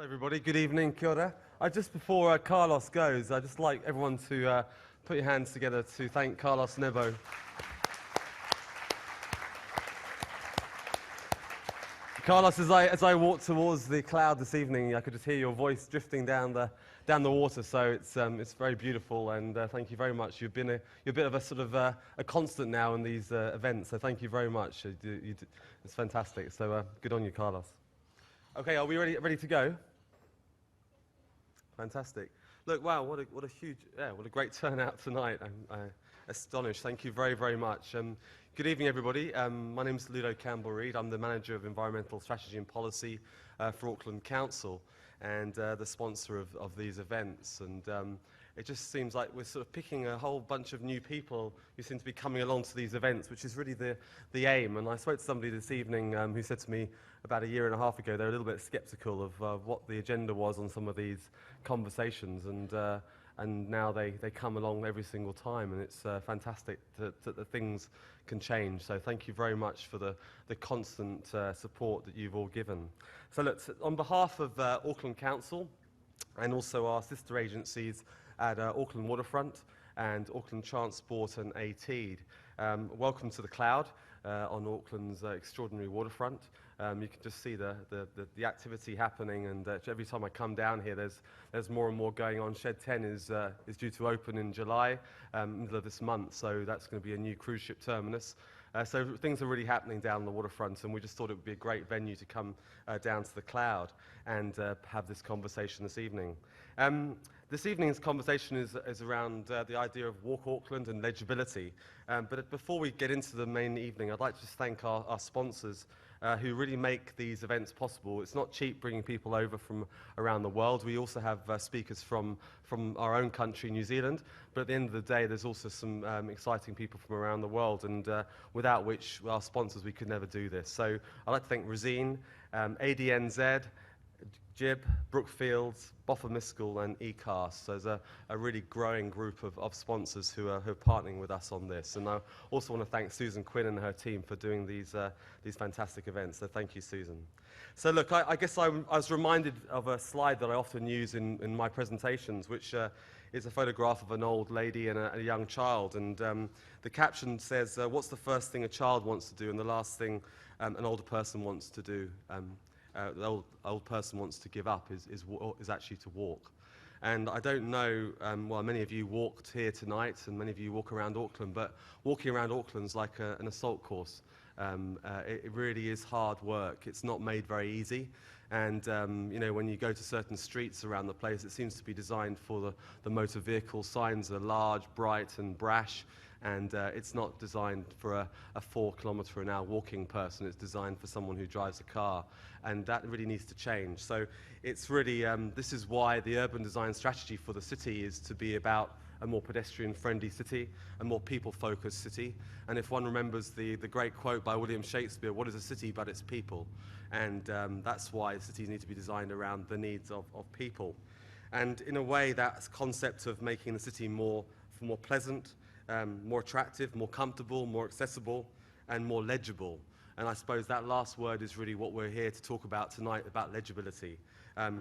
Everybody, good evening, kia ora. Just before Carlos goes, I'd just like everyone to put your hands together to thank Carlos Nebo. Carlos, as I walked towards the cloud this evening, I could just hear your voice drifting down the water. So it's very beautiful, and thank you very much. You're a bit of a sort of a constant now in these events. So thank you very much. It's fantastic. So good on you, Carlos. Okay, are we ready to go? Fantastic. Look, wow, what a great turnout tonight. I'm astonished. Thank you very, very much. Good evening, everybody. My name is Ludo Campbell-Reid. I'm the Manager of Environmental Strategy and Policy for Auckland Council and the sponsor of these events. And it just seems like we're sort of picking a whole bunch of new people who seem to be coming along to these events, which is really the aim. And I spoke to somebody this evening who said to me about a year and a half ago, they were a little bit skeptical of what the agenda was on some of these conversations. And now they come along every single time, and it's fantastic that things can change. So thank you very much for the constant support that you've all given. So look, on behalf of Auckland Council and also our sister agencies at Auckland Waterfront and Auckland Transport and ATEED, welcome to the cloud on Auckland's extraordinary waterfront. You can just see the activity happening, and every time I come down here, there's more and more going on. Shed 10 is due to open in July, middle of this month, so that's going to be a new cruise ship terminus. So things are really happening down the waterfront, and we just thought it would be a great venue to come down to the cloud and have this conversation this evening. This evening's conversation is around the idea of Walk Auckland and legibility. But before we get into the main evening, I'd like to just thank our sponsors who really make these events possible. It's not cheap bringing people over from around the world. We also have speakers from our own country, New Zealand, but at the end of the day, there's also some exciting people from around the world, and without which, our sponsors, we could never do this. So I'd like to thank Resine, ADNZ, Jib, Brookfields, Boffa Miskel, and eCast. So there's a really growing group of sponsors who are partnering with us on this. And I also want to thank Susan Quinn and her team for doing these fantastic events. So thank you, Susan. So look, I guess I was reminded of a slide that I often use in my presentations, which is a photograph of an old lady and a young child. And the caption says, what's the first thing a child wants to do and the last thing an older person wants to do? The old person wants to give up is actually to walk. And I don't know, well, many of you walked here tonight and many of you walk around Auckland, but walking around Auckland's like an assault course. It really is hard work. It's not made very easy. And you know, when you go to certain streets around the place, it seems to be designed for the motor vehicle. Signs are large, bright and brash. And it's not designed for a 4 km/h walking person. It's designed for someone who drives a car, and that really needs to change. So it's really, this is why the urban design strategy for the city is to be about a more pedestrian-friendly city, a more people-focused city. And if one remembers the great quote by William Shakespeare, what is a city but its people? And that's why cities need to be designed around the needs of people. And in a way, that concept of making the city more pleasant, more attractive, more comfortable, more accessible, and more legible. And I suppose that last word is really what we're here to talk about tonight, about legibility.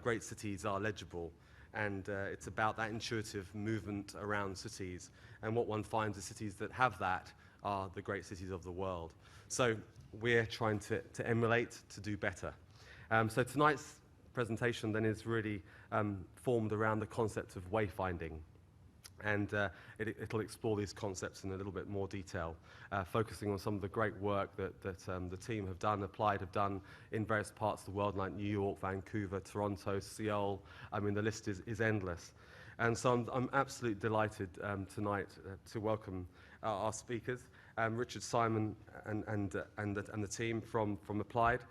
Great cities are legible, and it's about that intuitive movement around cities. And what one finds is cities that have that are the great cities of the world. So we're trying to emulate, to do better. So tonight's presentation then is really formed around the concept of wayfinding. And it'll explore these concepts in a little bit more detail, focusing on some of the great work that the team have done, Applied have done in various parts of the world, like New York, Vancouver, Toronto, Seoul. I mean, the list is endless. And so I'm absolutely delighted tonight to welcome our speakers, Richard, Simon, and the team from Applied.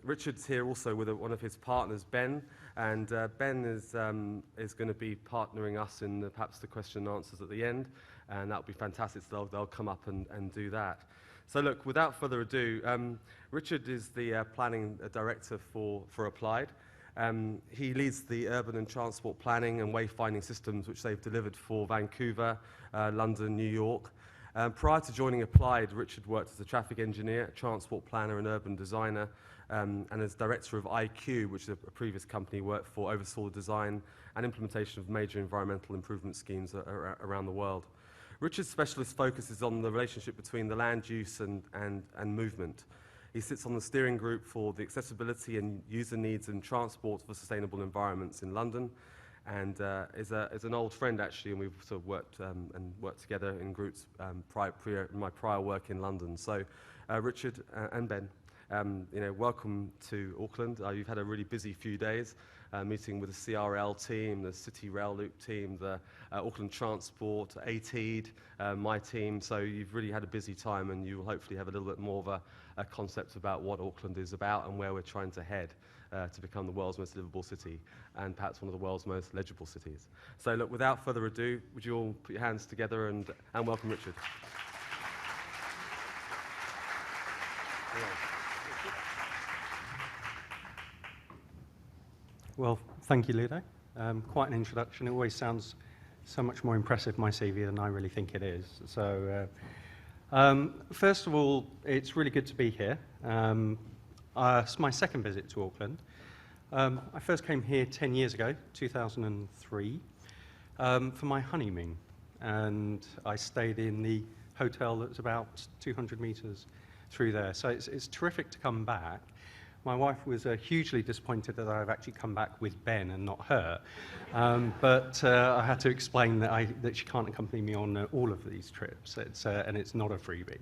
Richard's here also with one of his partners, Ben, and Ben is going to be partnering us in perhaps the question and answers at the end, and that'll be fantastic. So they'll come up and do that. So look, without further ado, Richard is the planning director for Applied. He leads the urban and transport planning and wayfinding systems which they've delivered for Vancouver, London, New York. Prior to joining Applied, Richard worked as a traffic engineer, a transport planner and urban designer, and as director of IQ, which is a previous company he worked for, oversaw the design and implementation of major environmental improvement schemes around the world. Richard's specialist focus is on the relationship between the land use and movement. He sits on the steering group for the accessibility and user needs in transport for sustainable environments in London, and is an old friend actually, and we've sort of worked together in groups in my prior work in London. So, Richard and Ben, welcome to Auckland. You've had a really busy few days, meeting with the CRL team, the City Rail Loop team, the Auckland Transport, ATEED, my team. So you've really had a busy time, and you will hopefully have a little bit more of a concept about what Auckland is about and where we're trying to head to become the world's most livable city and perhaps one of the world's most legible cities. So look, without further ado, would you all put your hands together and welcome Richard. Well, thank you, Ludo. Quite an introduction. It always sounds so much more impressive, my CV, than I really think it is. So, first of all, it's really good to be here. It's my second visit to Auckland. I first came here 10 years ago, 2003, for my honeymoon. And I stayed in the hotel that's about 200 metres through there. So it's terrific to come back. My wife was hugely disappointed that I've actually come back with Ben and not her. But I had to explain that she can't accompany me on all of these trips, and it's not a freebie.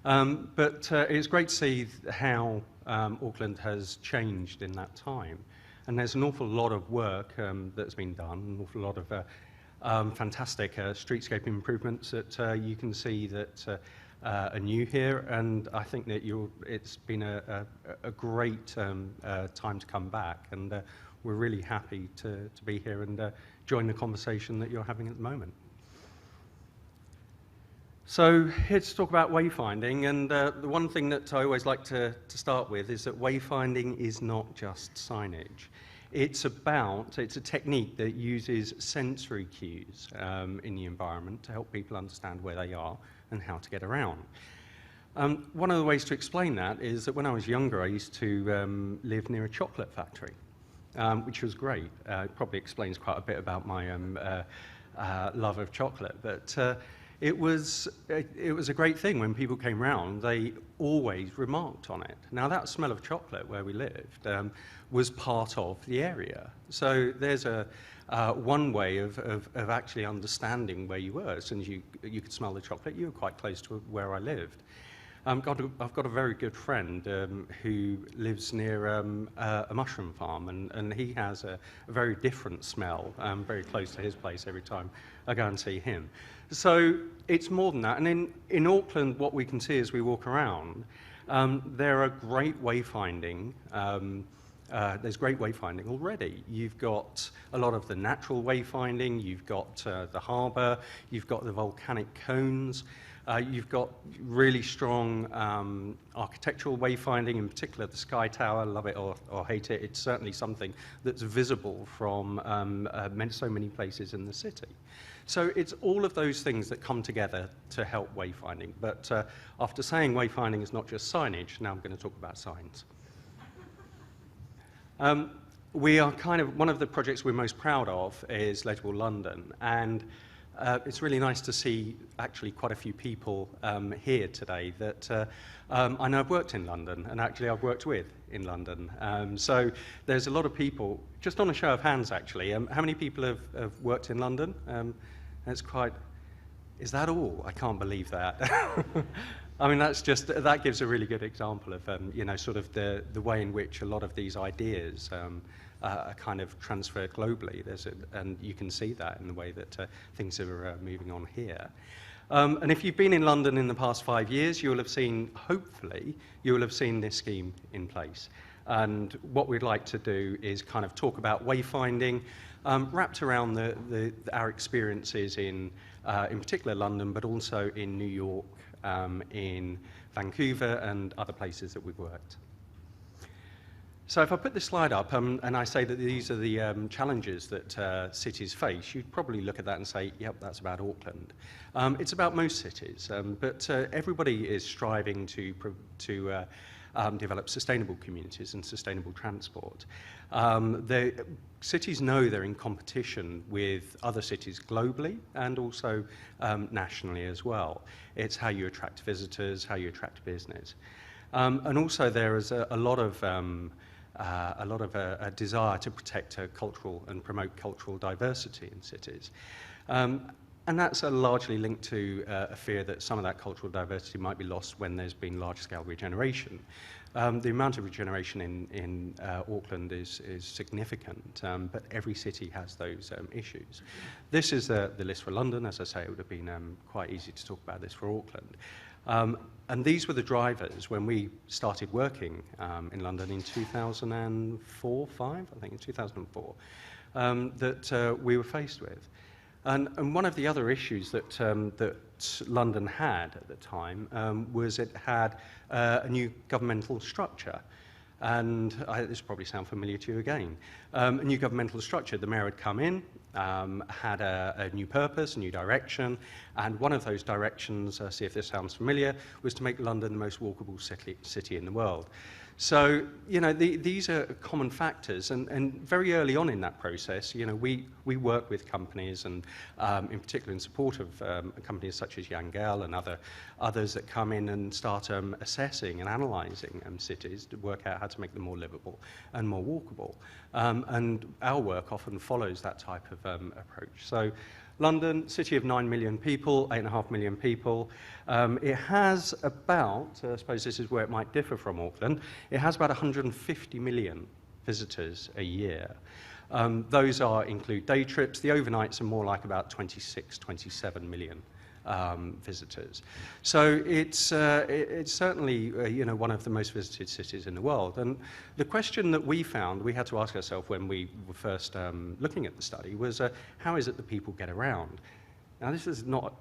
But it's great to see how Auckland has changed in that time. And there's an awful lot of work that's been done, an awful lot of fantastic streetscape improvements that you can see that are new here, and I think that it's been a great time to come back, and we're really happy to be here and join the conversation that you're having at the moment. So here to talk about wayfinding, and the one thing that I always like to start with is that wayfinding is not just signage. It's a technique that uses sensory cues in the environment to help people understand where they are and how to get around. One of the ways to explain that is that when I was younger, I used to live near a chocolate factory, which was great. It probably explains quite a bit about my love of chocolate, but it was a great thing. When people came round, they always remarked on it. Now, that smell of chocolate where we lived was part of the area. So there's one way of actually understanding where you were. As soon as you could smell the chocolate, you were quite close to where I lived. I've got a very good friend who lives near a mushroom farm, and he has a very different smell, very close to his place every time I go and see him. So it's more than that. And in Auckland, what we can see as we walk around, there are great wayfinding. There's great wayfinding already. You've got a lot of the natural wayfinding, you've got the harbour, you've got the volcanic cones, you've got really strong architectural wayfinding, in particular the Sky Tower, love it or hate it. It's certainly something that's visible from so many places in the city. So it's all of those things that come together to help wayfinding. But after saying wayfinding is not just signage, now I'm going to talk about signs. We are one of the projects we're most proud of is Legible London, and it's really nice to see actually quite a few people here today that I know have worked in London, and actually I've worked with in London. So there's a lot of people, just on a show of hands actually, how many people have worked in London? Is that all? I can't believe that. I mean, that gives a really good example of, sort of the way in which a lot of these ideas are kind of transferred globally. And you can see that in the way that things are moving on here. And if you've been in London in the past 5 years, hopefully, you will have seen this scheme in place. And what we'd like to do is kind of talk about wayfinding, wrapped around our experiences in particular London, but also in New York, in Vancouver and other places that we've worked. So if I put this slide up and I say that these are the challenges that cities face, you'd probably look at that and say, yep, that's about Auckland. It's about most cities, but everybody is striving to develop sustainable communities and sustainable transport. The cities know they're in competition with other cities globally and also nationally as well. It's how you attract visitors, how you attract business. And also there is a lot of a desire to protect cultural and promote cultural diversity in cities. And that's largely linked to a fear that some of that cultural diversity might be lost when there's been large-scale regeneration. The amount of regeneration in Auckland is significant, but every city has those issues. This is the list for London. As I say, it would have been quite easy to talk about this for Auckland. And these were the drivers when we started working in London in 2004, 5, I think in 2004, that we were faced with. And one of the other issues that London had at the time was it had a new governmental structure. And this will probably sound familiar to you again. A new governmental structure, the mayor had come in, had a new purpose, a new direction, and one of those directions, see if this sounds familiar, was to make London the most walkable city in the world. So, you know, these are common factors, and very early on in that process, you know, we work with companies, and in particular in support of companies such as Yangel and others that come in and start assessing and analysing cities to work out how to make them more livable and more walkable. And our work often follows that type of approach. So, London, city of 9 million people, 8.5 million people. It has about, I suppose this is where it might differ from Auckland, it has about 150 million visitors a year. Those include day trips. The overnights are more like about 26, 27 million visitors. So it's certainly you know, one of the most visited cities in the world. And the question that we found we had to ask ourselves when we were first looking at the study was how is it that people get around? Now this is not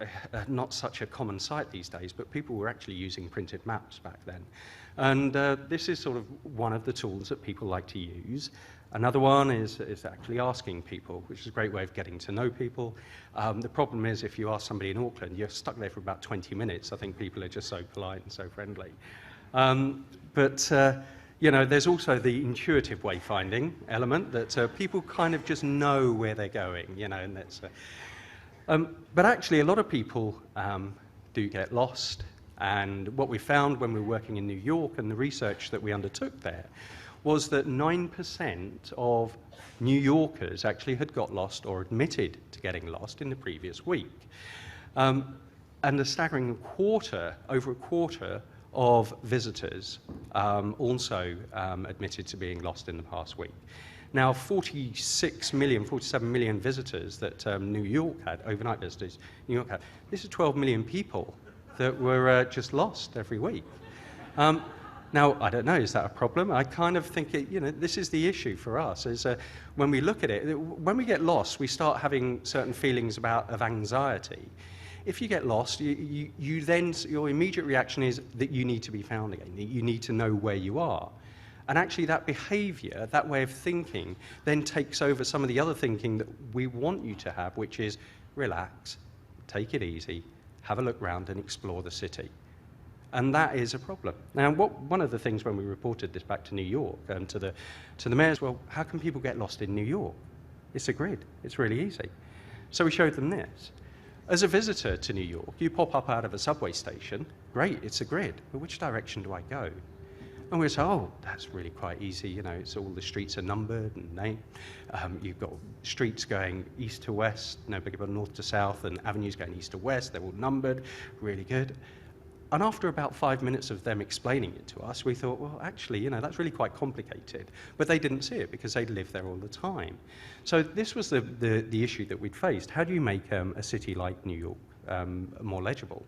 such a common sight these days, but people were actually using printed maps back then. And this is sort of one of the tools that people like to use. Another one is actually asking people, which is a great way of getting to know people. The problem is if you ask somebody in Auckland, you're stuck there for about 20 minutes. I think people are just so polite and so friendly. You know, there's also the intuitive wayfinding element that people kind of just know where they're going, you know, and that's... but actually, a lot of people do get lost. And what we found when we were working in New York and the research that we undertook there was that 9% of New Yorkers actually had got lost or admitted to getting lost in the previous week. And a staggering over a quarter of visitors also admitted to being lost in the past week. Now, 47 million visitors that New York had, overnight visitors, New York had, this is 12 million people that were just lost every week. Now, I don't know, is that a problem? I kind of think, you know, this is the issue for us, is when we look at it, when we get lost, we start having certain feelings of anxiety. If you get lost, your immediate reaction is that you need to be found again, that you need to know where you are. And actually that behaviour, that way of thinking, then takes over some of the other thinking that we want you to have, which is relax, take it easy, have a look round and explore the city. And that is a problem. Now, one of the things when we reported this back to New York and to the mayors, well, how can people get lost in New York? It's a grid. It's really easy. So we showed them this. As a visitor to New York, you pop up out of a subway station. Great, it's a grid. But which direction do I go? And we say, oh, that's really quite easy. You know, it's all the streets are numbered and named. You've got streets going east to west, no bigger than north to south, and avenues going east to west. They're all numbered. Really good. And after about 5 minutes of them explaining it to us, we thought, well, actually, you know, that's really quite complicated. But they didn't see it because they lived there all the time. So this was the issue that we'd faced. How do you make a city like New York more legible?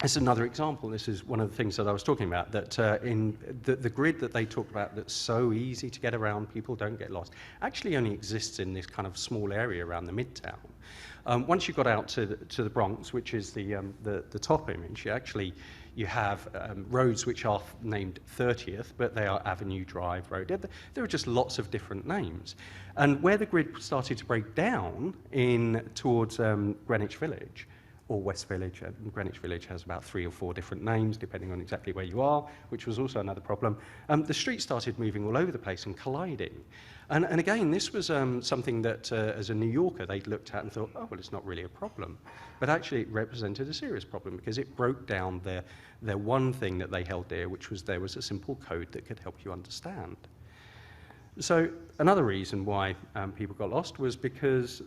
As another example, this is one of the things that I was talking about, that in the grid that they talk about that's so easy to get around, people don't get lost, actually only exists in this kind of small area around the Midtown. Once you got out to the Bronx, which is the top image, You have roads which are named 30th, but they are Avenue, Drive, Road. There are just lots of different names. And where the grid started to break down towards Greenwich Village, or West Village, and Greenwich Village has about 3 or 4 different names, depending on exactly where you are, which was also another problem. The streets started moving all over the place and colliding. And again, this was something that, as a New Yorker, they'd looked at and thought, oh, well, it's not really a problem. But actually, it represented a serious problem because it broke down their one thing that they held dear, which was there was a simple code that could help you understand. So another reason why people got lost was because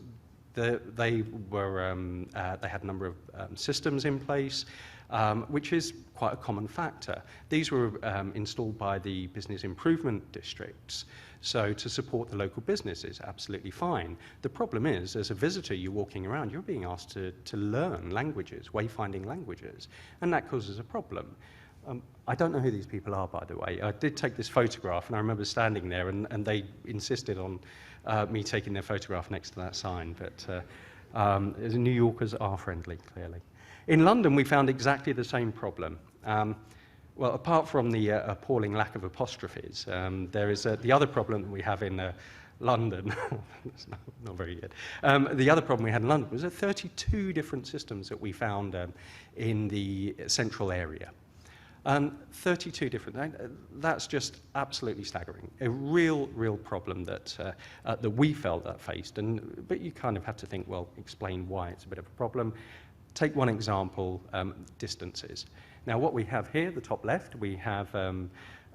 they had a number of systems in place, which is quite a common factor. These were installed by the business improvement districts, so to support the local businesses, absolutely fine. The problem is, as a visitor, you're walking around, you're being asked to learn languages, wayfinding languages, and that causes a problem. I don't know who these people are, by the way. I did take this photograph, and I remember standing there, and they insisted on me taking their photograph next to that sign, but New Yorkers are friendly, clearly. In London, we found exactly the same problem. Well, apart from the appalling lack of apostrophes, there is the other problem that we have in London. It's not very good. The other problem we had in London was 32 different systems that we found in the central area. 32 different, that's just absolutely staggering. A real problem that we felt that faced, but you kind of have to think, well, explain why it's a bit of a problem. Take one example, distances. Now what we have here, the top left, we have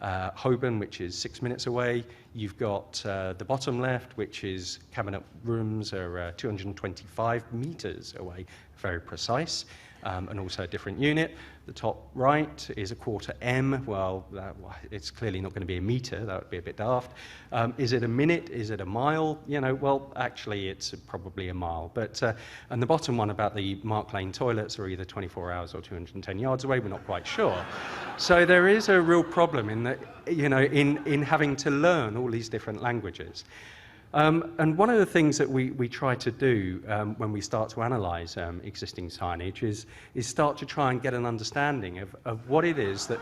Holborn, which is 6 minutes away. You've got the bottom left, which is cabinet rooms are 225 meters away, very precise. And also a different unit. The top right is a quarter M. Well, it's clearly not going to be a meter. That would be a bit daft. Is it a minute? Is it a mile? You know, well, actually, it's probably a mile. But and the bottom one about the Mark Lane toilets are either 24 hours or 210 yards away. We're not quite sure. So there is a real problem in that, you know, in having to learn all these different languages. And one of the things that we try to do when we start to analyse existing signage is start to try and get an understanding of what it is that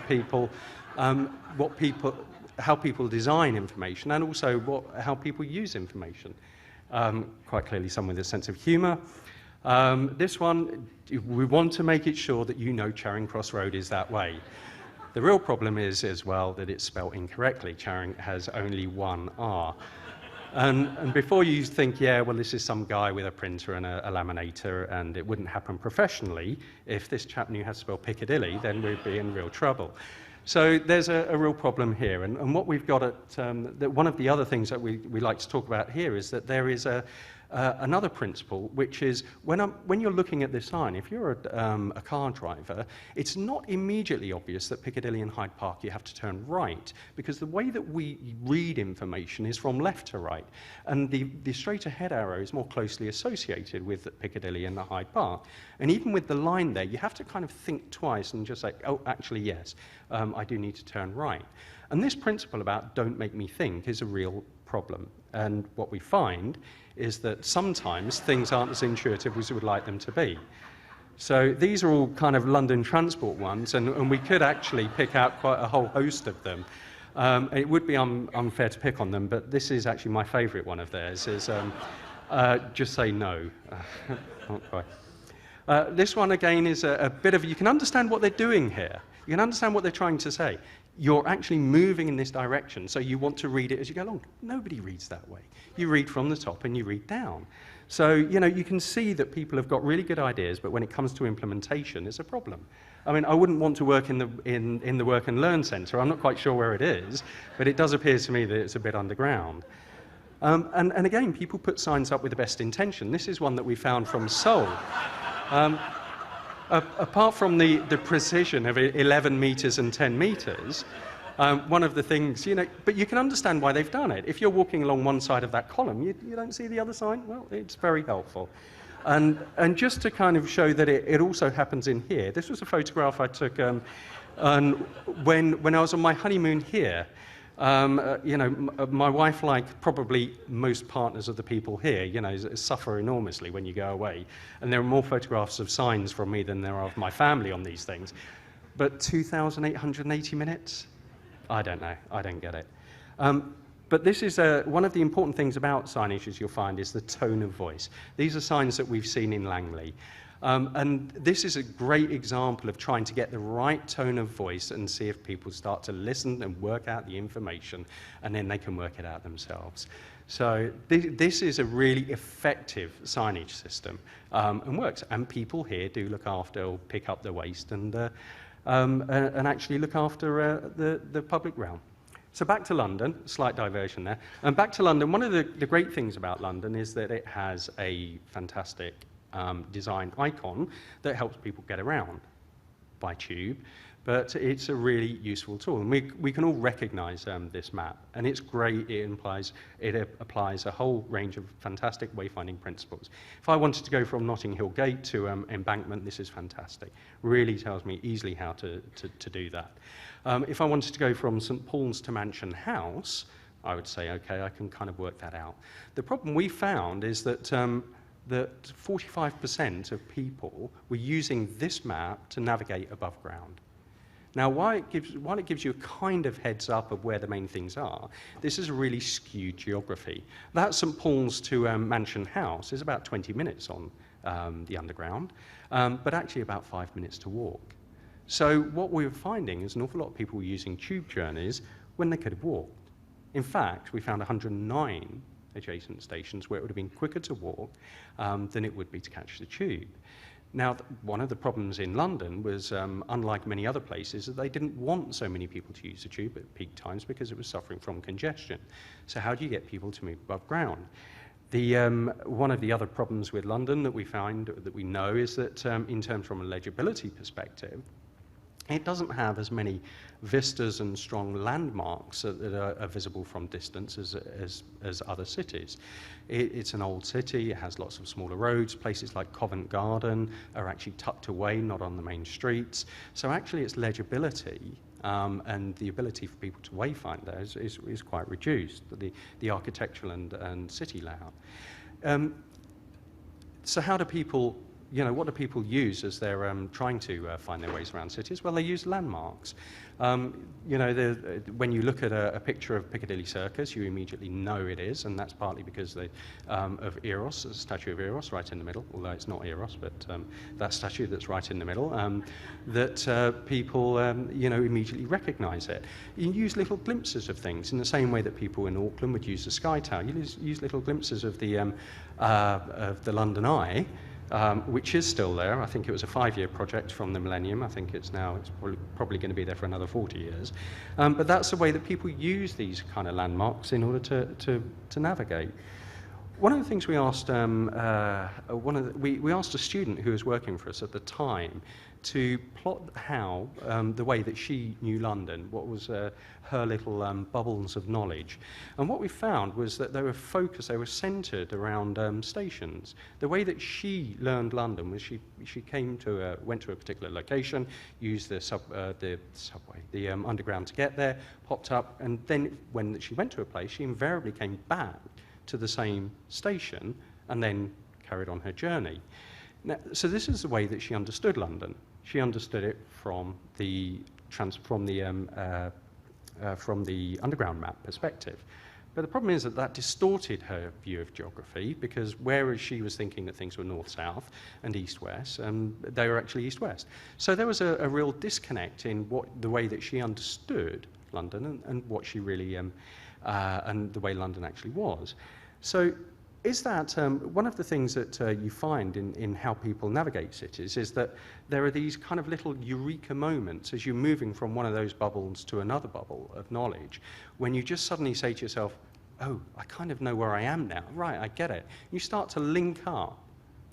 how people design information, and also how people use information. Quite clearly, some with a sense of humour. This one, we want to make it sure that you know Charing Cross Road is that way. The real problem is as well that it's spelt incorrectly. Charing has only one R. And before you think, yeah, well, this is some guy with a printer and a laminator, and it wouldn't happen professionally, if this chap knew how to spell Piccadilly, then we'd be in real trouble. So there's a real problem here. And what we've got one of the other things that we like to talk about here is that there is another principle, which is when you're looking at this sign, if you're a car driver, it's not immediately obvious that Piccadilly and Hyde Park you have to turn right, because the way that we read information is from left to right, and the straight ahead arrow is more closely associated with Piccadilly and the Hyde Park. And even with the line there, you have to kind of think twice and just say, oh, actually, yes, I do need to turn right. And this principle about don't make me think is a real problem. And what we find is that sometimes things aren't as intuitive as we would like them to be. So these are all kind of London transport ones, and we could actually pick out quite a whole host of them. It would be unfair to pick on them, but this is actually my favourite one of theirs, is just say no. Not quite. This one, again, is a bit of, you can understand what they're doing here. You can understand what they're trying to say. You're actually moving in this direction, so you want to read it as you go along. Nobody reads that way. You read from the top and you read down. So, you know, you can see that people have got really good ideas, but when it comes to implementation, it's a problem. I mean, I wouldn't want to work in the Work and Learn Centre. I'm not quite sure where it is, but it does appear to me that it's a bit underground. And again, people put signs up with the best intention. This is one that we found from Seoul. Apart from the precision of 11 metres and 10 metres, one of the things, you know, but you can understand why they've done it. If you're walking along one side of that column, you don't see the other side, well, it's very helpful. And just to kind of show that it also happens in here, this was a photograph I took when I was on my honeymoon here. You know, my wife, like probably most partners of the people here, you know, suffer enormously when you go away. And there are more photographs of signs from me than there are of my family on these things. But 2,880 minutes? I don't know. I don't get it. But this is one of the important things about signage, as you'll find, is the tone of voice. These are signs that we've seen in Langley. And this is a great example of trying to get the right tone of voice and see if people start to listen and work out the information, and then they can work it out themselves. So this is a really effective signage system and works. And people here do look after or pick up the waste and actually look after the public realm. So back to London, slight diversion there. And back to London, one of the great things about London is that it has a fantastic design icon that helps people get around by tube, but it's a really useful tool. And we can all recognize this map, and it's great. It applies a whole range of fantastic wayfinding principles. If I wanted to go from Notting Hill Gate to Embankment, this is fantastic. Really tells me easily how to do that. If I wanted to go from St Paul's to Mansion House, I would say, okay, I can kind of work that out. The problem we found is that 45% of people were using this map to navigate above ground. Now, while it gives you a kind of heads up of where the main things are, this is a really skewed geography. That St Paul's to Mansion House is about 20 minutes on the underground, but actually about 5 minutes to walk. So what we were finding is an awful lot of people were using tube journeys when they could have walked. In fact, we found 109 adjacent stations where it would have been quicker to walk than it would be to catch the tube. Now, one of the problems in London was, unlike many other places, that they didn't want so many people to use the tube at peak times because it was suffering from congestion. So how do you get people to move above ground? One of the other problems with London that we find, that we know, is that in terms from a legibility perspective, it doesn't have as many vistas and strong landmarks that are visible from distance as other cities. It's an old city, it has lots of smaller roads, places like Covent Garden are actually tucked away, not on the main streets. So actually its legibility and the ability for people to wayfind there is quite reduced, the architectural and city layout. So how do people, what do people use as they're trying to find their ways around cities? Well, they use landmarks. When you look at a picture of Piccadilly Circus, you immediately know it is, and that's partly because of Eros, a statue of Eros right in the middle, although it's not Eros, but that statue that's right in the middle, that people immediately recognise it. You use little glimpses of things in the same way that people in Auckland would use the Sky Tower. You use little glimpses of the London Eye, which is still there. I think it was a 5-year project from the millennium. I think it's probably going to be there for another 40 years. But that's the way that people use these kind of landmarks in order to navigate. One of the things we asked, we asked a student who was working for us at the time to plot how the way that she knew London, what was her little bubbles of knowledge. And what we found was that they were centred around stations. The way that she learned London was she went to a particular location, used the subway, the underground to get there, popped up, and then when she went to a place, she invariably came back to the same station and then carried on her journey. Now, so this is the way that she understood London. She understood it from the underground map perspective. But the problem is that distorted her view of geography, because whereas she was thinking that things were north-south and east-west, they were actually east-west. So there was a real disconnect in the way that she understood London and what she really and the way London actually was. So is that one of the things that you find in how people navigate cities is that there are these kind of little eureka moments as you're moving from one of those bubbles to another bubble of knowledge, when you just suddenly say to yourself, oh, I kind of know where I am now. Right, I get it. You start to link up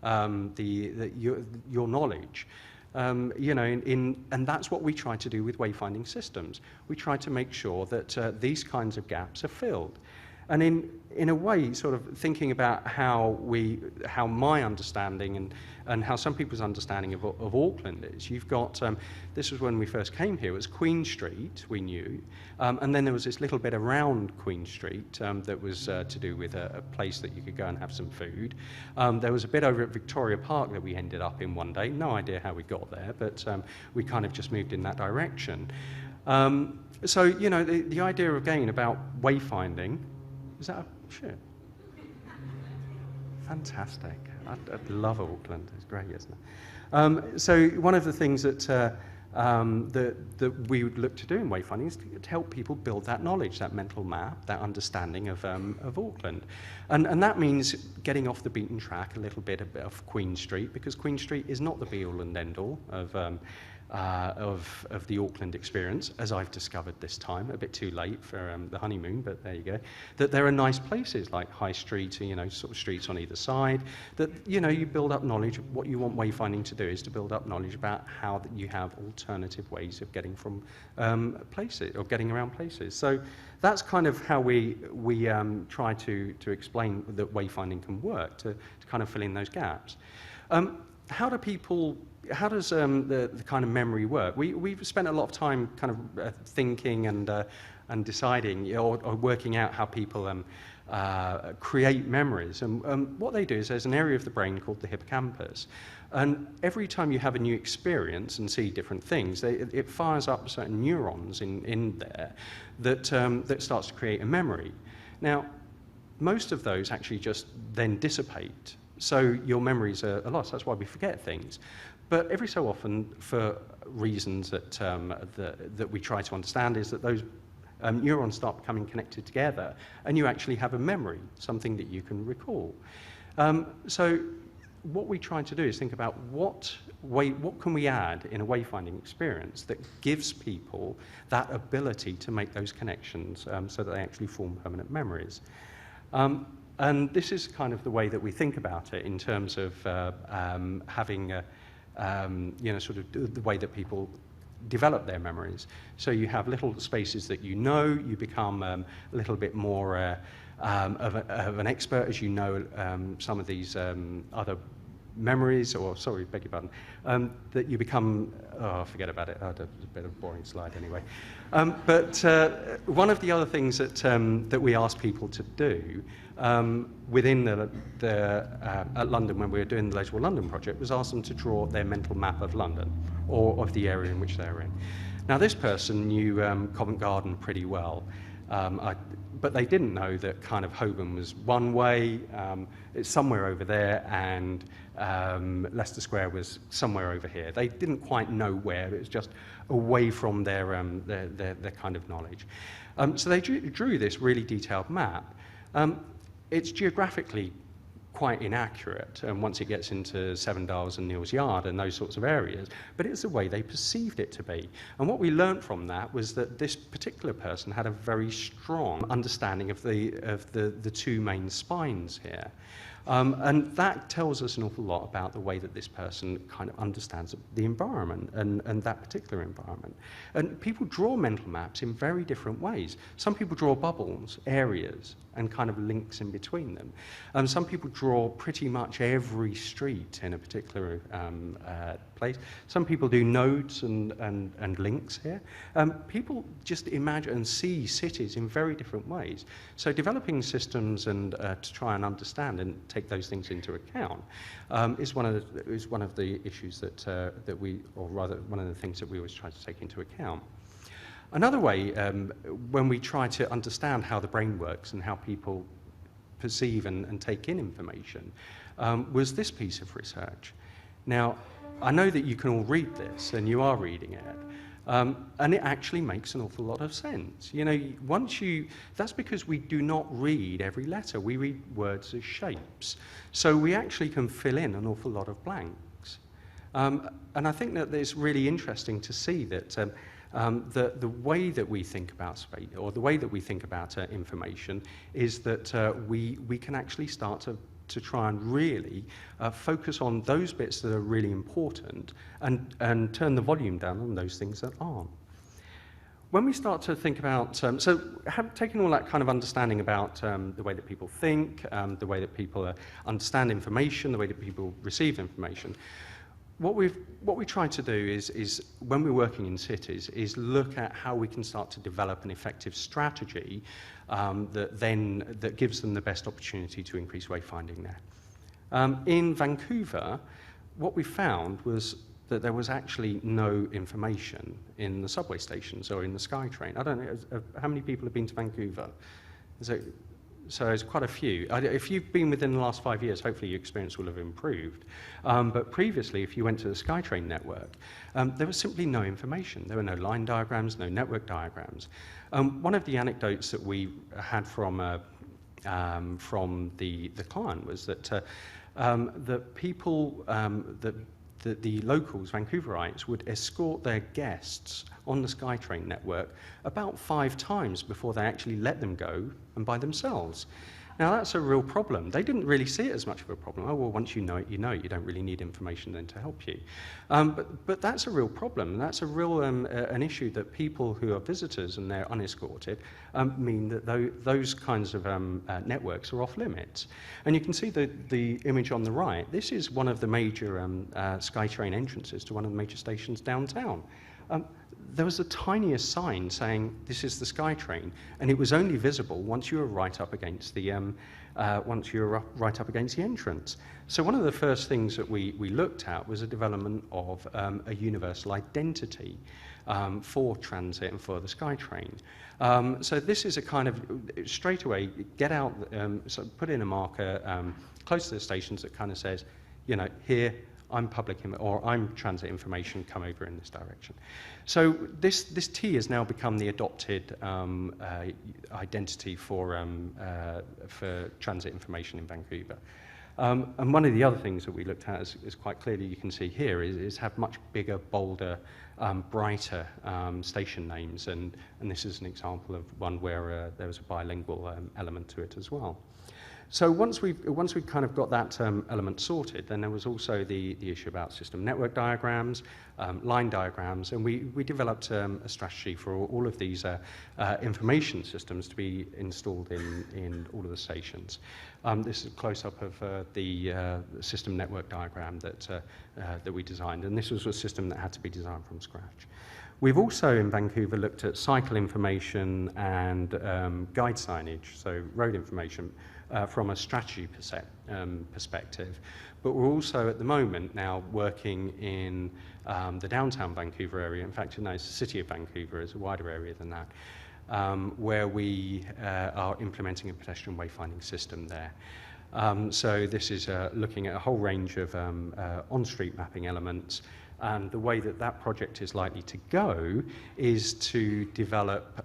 your knowledge. And that's what we try to do with wayfinding systems. We try to make sure that these kinds of gaps are filled. And in a way, sort of thinking about how my understanding and how some people's understanding of Auckland is, you've got, this was when we first came here, it was Queen Street, we knew, and then there was this little bit around Queen Street that was to do with a place that you could go and have some food. There was a bit over at Victoria Park that we ended up in one day, no idea how we got there, but we kind of just moved in that direction. So, you know, the idea again about wayfinding, is that a shit? Fantastic. I love Auckland. It's great, isn't it? So one of the things that we would look to do in wayfinding is to help people build that knowledge, that mental map, that understanding of Auckland. And that means getting off the beaten track a little bit of Queen Street, because Queen Street is not the be-all and end-all of the Auckland experience, as I've discovered this time, a bit too late for the honeymoon, but there you go, that there are nice places like High Street, you know, sort of streets on either side, that, you know, you build up knowledge. What you want wayfinding to do is to build up knowledge about how that you have alternative ways of getting from places, or getting around places. So that's kind of how we try to explain that wayfinding can work, to kind of fill in those gaps. How does the kind of memory work? We've spent a lot of time kind of thinking and deciding, or working out how people create memories. And what they do is there's an area of the brain called the hippocampus. And every time you have a new experience and see different things, it fires up certain neurons in there that starts to create a memory. Now, most of those actually just then dissipate. So your memories are lost. That's why we forget things. But every so often, for reasons that we try to understand, is that those neurons start becoming connected together, and you actually have a memory, something that you can recall. So what we try to do is think about what can we add in a wayfinding experience that gives people that ability to make those connections so that they actually form permanent memories. And this is kind of the way that we think about it in terms of having you know, sort of the way that people develop their memories. So you have little spaces that you know, you become a little bit more of an expert as you know some of these other memories, or sorry, beg your pardon, that you become, oh, forget about it, oh, it's a bit of a boring slide anyway. But one of the other things that we ask people to do within at London, when we were doing the Legible London project, was ask them to draw their mental map of London, or of the area in which they were in. Now, this person knew Covent Garden pretty well, but they didn't know that kind of Holborn was one way, it's somewhere over there, and Leicester Square was somewhere over here. They didn't quite know where, it was just away from their kind of knowledge. So they drew this really detailed map. It's geographically quite inaccurate once it gets into Seven Dials and Neal's Yard and those sorts of areas, but it's the way they perceived it to be. And what we learnt from that was that this particular person had a very strong understanding of the two main spines here. And that tells us an awful lot about the way that this person kind of understands the environment and that particular environment. And people draw mental maps in very different ways. Some people draw bubbles, areas, and kind of links in between them. Some people draw pretty much every street in a particular place. Some people do nodes and links here. People just imagine and see cities in very different ways. So developing systems and to try and understand and take those things into account is one of the issues that we, or rather one of the things that we always try to take into account. Another way, when we try to understand how the brain works and how people perceive and take in information, was this piece of research. Now, I know that you can all read this, and you are reading it, and it actually makes an awful lot of sense. You know, that's because we do not read every letter. We read words as shapes. So we actually can fill in an awful lot of blanks. And I think that it's really interesting to see that the way that we think about space, or the way that we think about information, is that we can actually start to try and really focus on those bits that are really important and turn the volume down on those things that aren't. when we start to think about, taking all that kind of understanding about the way that people think, the way that people understand information, the way that people receive information, what we try to do is when we're working in cities, is look at how we can start to develop an effective strategy that gives them the best opportunity to increase wayfinding there. In Vancouver, what we found was that there was actually no information in the subway stations or in the SkyTrain. I don't know, how many people have been to Vancouver? So it's quite a few. If you've been within the last 5 years, hopefully your experience will have improved. But previously, if you went to the SkyTrain network, there was simply no information. There were no line diagrams, no network diagrams. One of the anecdotes that we had from the client was that the locals, Vancouverites, would escort their guests on the SkyTrain network about 5 times before they actually let them go and by themselves. Now, that's a real problem. They didn't really see it as much of a problem. Oh, well, once you know it, you know it. You don't really need information then to help you. But that's a real problem. That's a real an issue that people who are visitors and they're unescorted mean that those kinds of networks are off limits. And you can see the image on the right. This is one of the major SkyTrain entrances to one of the major stations downtown. There was the tiniest sign saying this is the SkyTrain, and it was only visible once you were right up against the entrance. So one of the first things that we looked at was a development of a universal identity for transit and for the SkyTrain. So this is a kind of straight away get out, so put in a marker close to the stations that kind of says, you know, here. I'm or I'm transit information, come over in this direction. So this T has now become the adopted identity for transit information in Vancouver. And one of the other things that we looked at is quite clearly, you can see here, is have much bigger, bolder, brighter station names. And this is an example of one where there was a bilingual element to it as well. So once we've kind of got that element sorted, then there was also the issue about system network diagrams, line diagrams, and we developed a strategy for all of these information systems to be installed in all of the stations. This is a close-up of the system network diagram that we designed, and this was a system that had to be designed from scratch. We've also in Vancouver looked at cycle information and guide signage, so road information, from a strategy perspective. But we're also at the moment now working in the downtown Vancouver area. In fact, it's the city of Vancouver is a wider area than that, where we are implementing a pedestrian wayfinding system there. So this is looking at a whole range of on-street mapping elements. And the way that project is likely to go is to develop,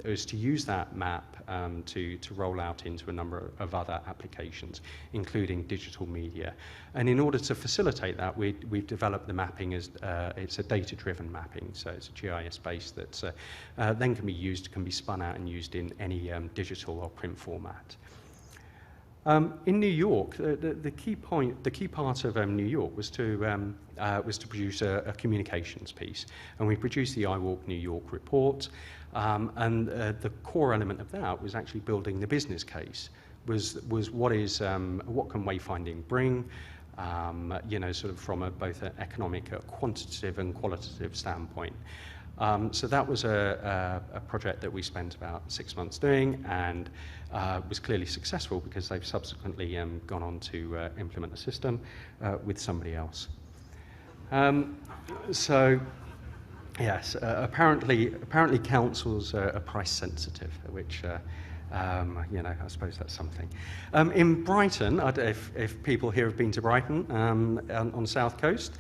is to use that map to roll out into a number of other applications, including digital media. And in order to facilitate that, we've developed the mapping as it's a data-driven mapping, so it's a GIS base that then can be spun out and used in any digital or print format. In New York, the key part of New York was to produce a communications piece, and we produced the I Walk New York report. And the core element of that was actually building the business case. Was what can wayfinding bring? You know, sort of from both an economic, quantitative, and qualitative standpoint. So that was a project that we spent about 6 months doing, and was clearly successful because they've subsequently gone on to implement a system with somebody else. So yes, apparently councils are price sensitive, which you know, I suppose that's something. In Brighton, if people here have been to Brighton on the South Coast,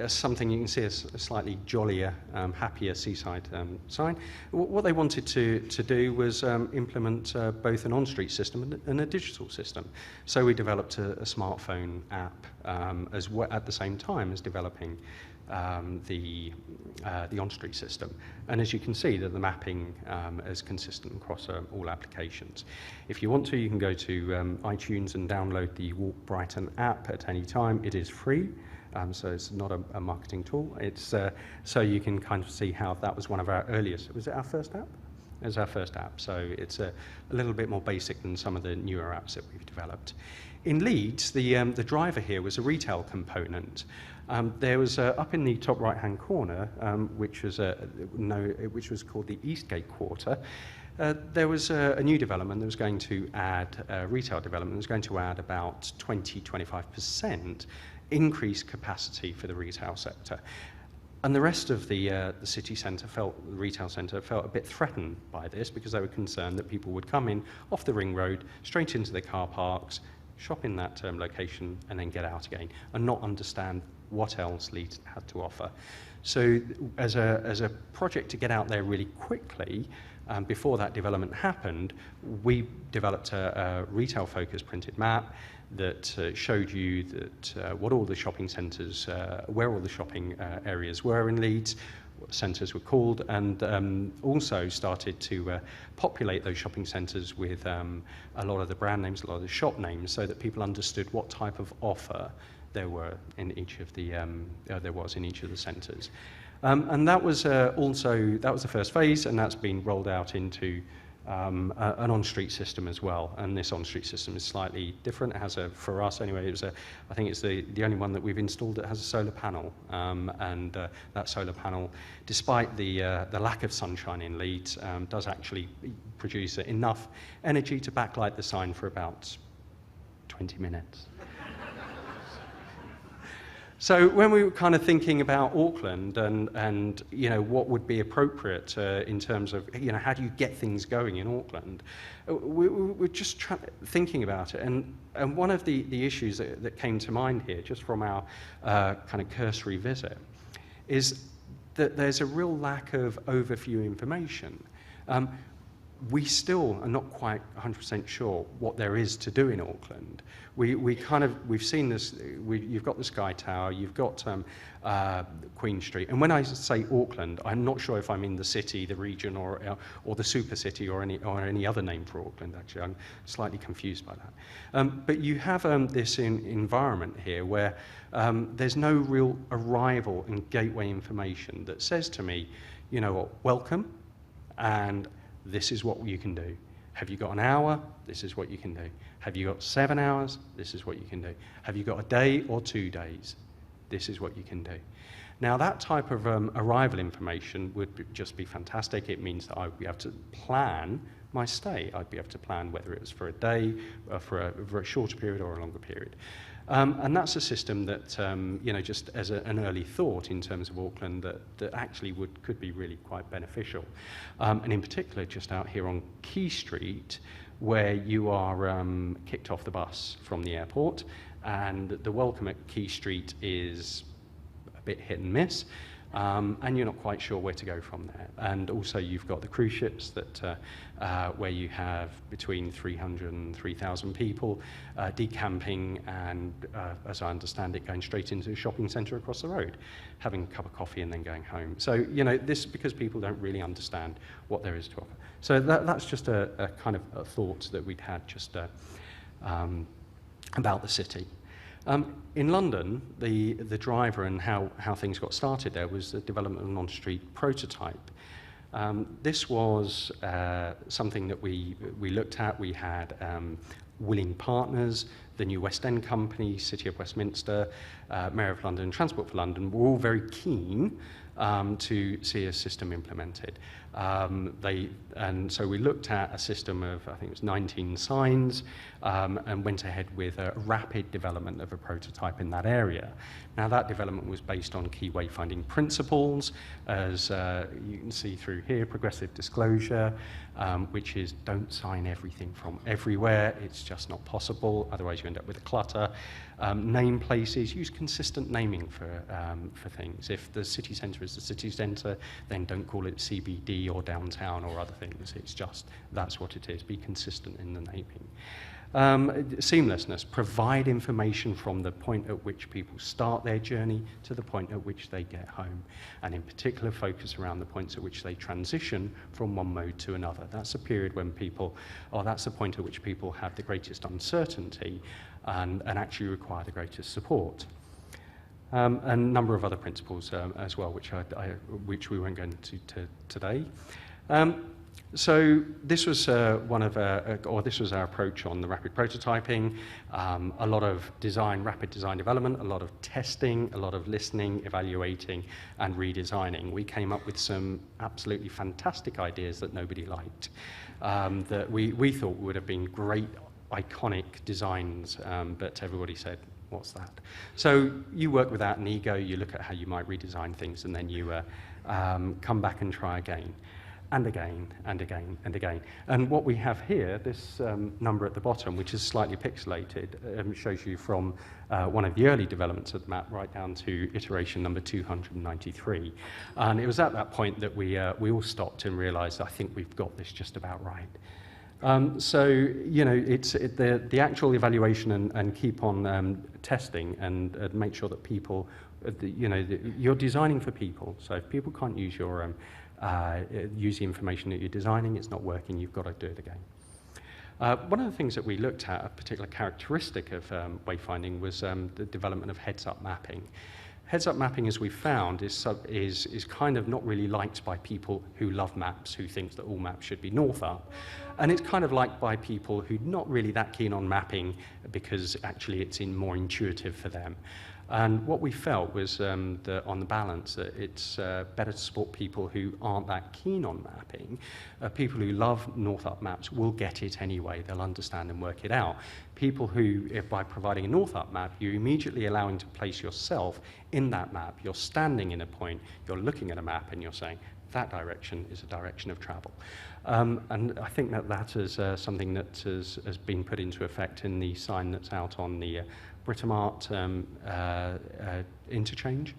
something you can see as a slightly jollier, happier seaside sign. What they wanted to do was implement both an on-street system and a digital system. So we developed a smartphone app at the same time as developing the on-street system. And as you can see, that the mapping is consistent across all applications. If you want to, you can go to iTunes and download the Walk Brighton app at any time. It is free. So it's not a marketing tool. It's so you can kind of see how that was one of our earliest. Was it our first app? It was our first app. So it's a little bit more basic than some of the newer apps that we've developed. In Leeds, the driver here was a retail component. There was up in the top right-hand corner, which was called the Eastgate Quarter. There was a new development that was going to add retail development. That was going to add about 20-25% increased capacity for the retail sector. And the rest of the city centre the retail centre felt a bit threatened by this because they were concerned that people would come in off the ring road, straight into the car parks, shop in that location and then get out again and not understand what else Leeds had to offer. So as a project to get out there really quickly, before that development happened, we developed a retail-focused printed map that showed you that what all the shopping centres, where all the shopping areas were in Leeds, what centres were called, and also started to populate those shopping centres with a lot of the brand names, a lot of the shop names, so that people understood what type of offer there was in each of the centres. And that was the first phase, and that's been rolled out into an on-street system as well. And this on-street system is slightly different. It has for us anyway, I think it's the only one that we've installed that has a solar panel. And that solar panel, despite the lack of sunshine in Leeds, does actually produce enough energy to backlight the sign for about 20 minutes. So when we were kind of thinking about Auckland and what would be appropriate in terms of how do you get things going in Auckland, we were just thinking about it, and one of the issues that came to mind here, just from our kind of cursory visit, is that there's a real lack of overview information. We still are not quite 100% sure what there is to do in Auckland. We've seen this. You've got the Sky Tower, you've got Queen Street, and when I say Auckland, I'm not sure if I mean the city, the region, or the super city, or any other name for Auckland. Actually, I'm slightly confused by that. But you have this environment here where there's no real arrival and gateway information that says to me, welcome, and this is what you can do. Have you got an hour? This is what you can do. Have you got 7 hours? This is what you can do. Have you got a day or 2 days? This is what you can do. Now, that type of arrival information would just be fantastic. It means that I would be able to plan my stay. I'd be able to plan whether it was for a day, for a shorter period or a longer period. And that's a system that, just as an early thought in terms of Auckland, that actually could be really quite beneficial. And in particular, just out here on Quay Street, where you are kicked off the bus from the airport, and the welcome at Quay Street is a bit hit and miss. And you're not quite sure where to go from there. And also you've got the cruise ships that where you have between 300 and 3,000 people decamping and, as I understand it, going straight into a shopping centre across the road, having a cup of coffee and then going home. So, this because people don't really understand what there is to offer. So that's just a kind of a thought that we'd had just about the city. In London, the driver and how things got started there was the development of an on-street prototype. This was something that we looked at. We had willing partners, the new West End company, City of Westminster, Mayor of London, Transport for London were all very keen to see a system implemented. And so we looked at a system of, I think it was 19 signs, and went ahead with a rapid development of a prototype in that area. Now, that development was based on key wayfinding principles, as you can see through here, progressive disclosure, which is don't sign everything from everywhere. It's just not possible. Otherwise, you end up with a clutter. Name places, use consistent naming for things. If the city centre is the city centre, then don't call it CBD or downtown or other things. It's just, that's what it is. Be consistent in the naming. Seamlessness, provide information from the point at which people start their journey to the point at which they get home, and in particular focus around the points at which they transition from one mode to another. That's a period when that's the point at which people have the greatest uncertainty and actually require the greatest support. and a number of other principles as well, which we won't go into today. So this was this was our approach on the rapid prototyping. A lot of rapid design development, a lot of testing, a lot of listening, evaluating, and redesigning. We came up with some absolutely fantastic ideas that nobody liked, that we thought would have been great, iconic designs, but everybody said, what's that? So you work without an ego, you look at how you might redesign things, and then you come back and try again. And again, and again, and again. And what we have here, this number at the bottom, which is slightly pixelated, shows you from one of the early developments of the map right down to iteration number 293. And it was at that point that we all stopped and realized, I think we've got this just about right. So, you know, the actual evaluation and keep on testing and make sure that people, you're designing for people. So if people can't use your use the information that you're designing, it's not working, you've got to do it again. One of the things that we looked at, a particular characteristic of wayfinding, was the development of heads-up mapping. Heads-up mapping, as we found, is kind of not really liked by people who love maps, who think that all maps should be north-up. And it's kind of liked by people who are not really that keen on mapping because actually it's more intuitive for them. And what we felt was that on the balance, that it's better to support people who aren't that keen on mapping. People who love north-up maps will get it anyway. They'll understand and work it out. People who, by providing a north-up map, you're immediately allowing to place yourself in that map. You're standing in a point, you're looking at a map, and you're saying, that direction is a direction of travel. And I think that is something that has been put into effect in the sign that's out on the Britomart interchange,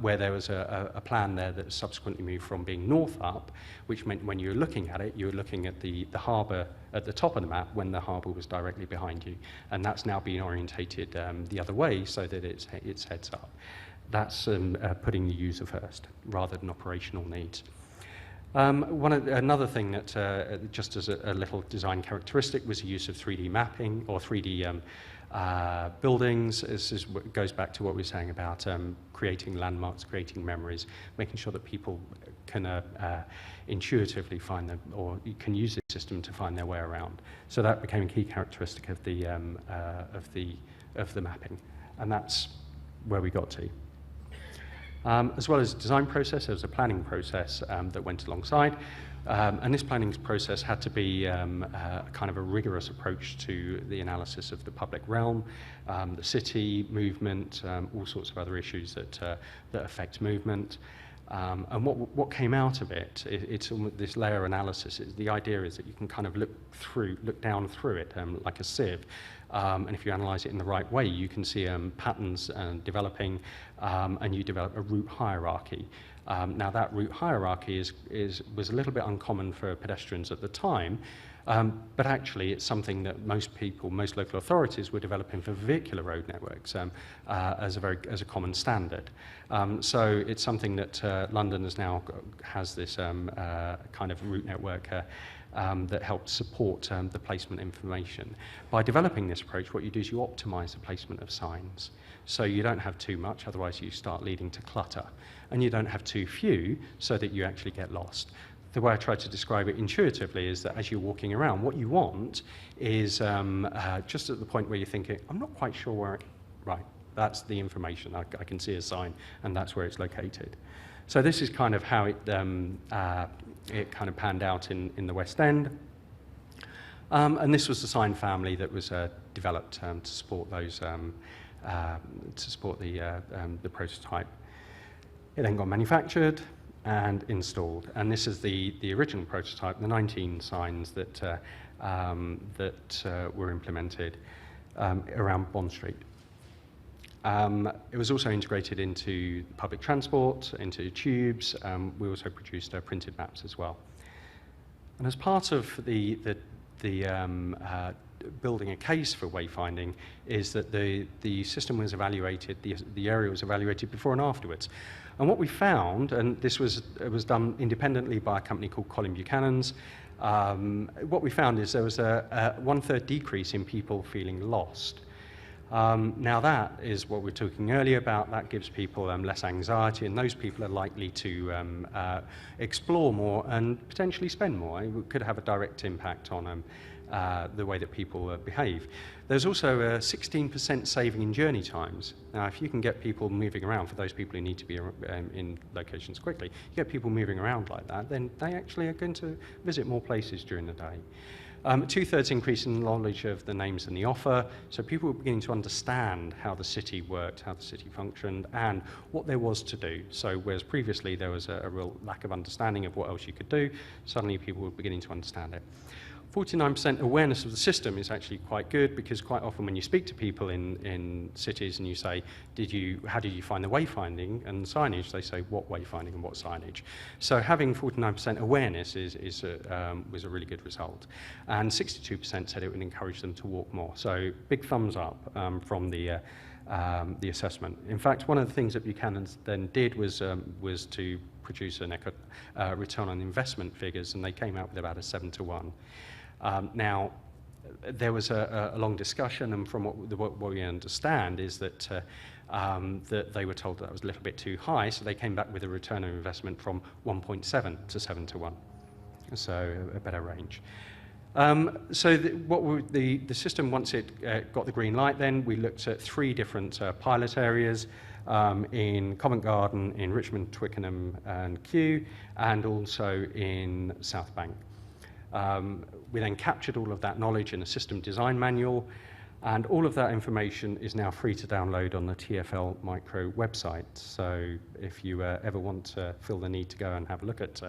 where there was a plan there that subsequently moved from being north up, which meant when you were looking at it, you were looking at the harbour at the top of the map when the harbour was directly behind you. And that's now been orientated the other way so that it's heads up. That's putting the user first rather than operational needs. Another thing that, just as a little design characteristic, was the use of 3D mapping or 3D buildings. This goes back to what we were saying about creating landmarks, creating memories, making sure that people can intuitively find them, or you can use the system to find their way around. So that became a key characteristic of the mapping, and that's where we got to. As well as the design process, there was a planning process that went alongside. And this planning process had to be kind of a rigorous approach to the analysis of the public realm, the city, movement, all sorts of other issues that affect movement. And what came out of it, it's this layer analysis. The idea is that you can kind of look down through it like a sieve. And if you analyze it in the right way, you can see patterns developing, and you develop a route hierarchy. Now that route hierarchy was a little bit uncommon for pedestrians at the time, but actually it's something that most local authorities were developing for vehicular road networks as a common standard. So it's something that London has this kind of route network that helps support the placement information. By developing this approach, what you do is you optimize the placement of signs. So you don't have too much, otherwise you start leading to clutter. And you don't have too few, so that you actually get lost. The way I try to describe it intuitively is that as you're walking around, what you want is just at the point where you're thinking, I'm not quite sure where right, that's the information. I can see a sign, and that's where it's located. So this is kind of how it kind of panned out in the West End. And this was the sign family that was developed to support those, the prototype. It then got manufactured and installed, and this is the original prototype, the 19 signs that were implemented around Bond Street. It was also integrated into public transport, into tubes. We also produced printed maps as well. And as part of the building a case for wayfinding is that the system was evaluated, the area was evaluated before and afterwards. And what we found, and it was done independently by a company called Colin Buchanan's, what we found is there was a 1/3 decrease in people feeling lost. Now that is what we were talking earlier about. That gives people less anxiety, and those people are likely to explore more and potentially spend more. It could have a direct impact on the way that people behave. There's also a 16% saving in journey times. Now, if you can get people moving around, for those people who need to be in locations quickly, you get people moving around like that, then they actually are going to visit more places during the day. 2/3 increase in knowledge of the names and the offer, so people were beginning to understand how the city worked, how the city functioned, and what there was to do. So whereas previously there was a real lack of understanding of what else you could do, suddenly people were beginning to understand it. 49% awareness of the system is actually quite good, because quite often when you speak to people in cities and you say, how did you find the wayfinding and signage, they say, what wayfinding and what signage? So having 49% awareness was a really good result. And 62% said it would encourage them to walk more. So big thumbs up from the assessment. In fact, one of the things that Buchanan then did was to produce a return on investment figures, and they came out with about a 7-to-1. Now, there was a long discussion, and from what we understand is that that they were told that was a little bit too high, so they came back with a return on investment from 1.7 to 7-to-1, so a better range. So the system, once it got the green light, then we looked at 3 different pilot areas in Covent Garden, in Richmond, Twickenham and Kew, and also in South Bank. We then captured all of that knowledge in a system design manual, and all of that information is now free to download on the TfL Micro website. So if you ever want to feel the need to go and have a look at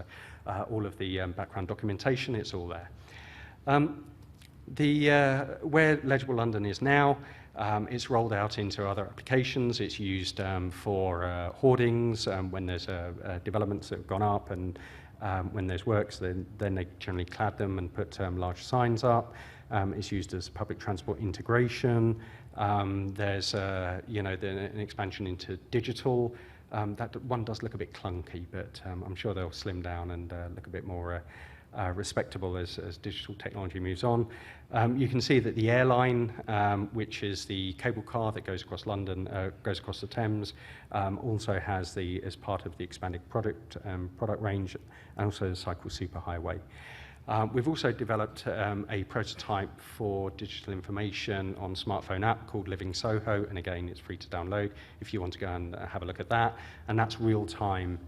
all of the background documentation, it's all there. Where Legible London is now, it's rolled out into other applications. It's used for hoardings when there's developments that have gone up, and when there's works, then they generally clad them and put large signs up. It's used as public transport integration. There's an expansion into digital. That one does look a bit clunky, but I'm sure they'll slim down and look a bit more respectable as digital technology moves on. You can see that the airline, which is the cable car that goes across London, goes across the Thames, also has as part of the expanded product range, and also the cycle superhighway. We've also developed a prototype for digital information on smartphone app called Living Soho, and again, it's free to download if you want to go and have a look at that. And that's real-time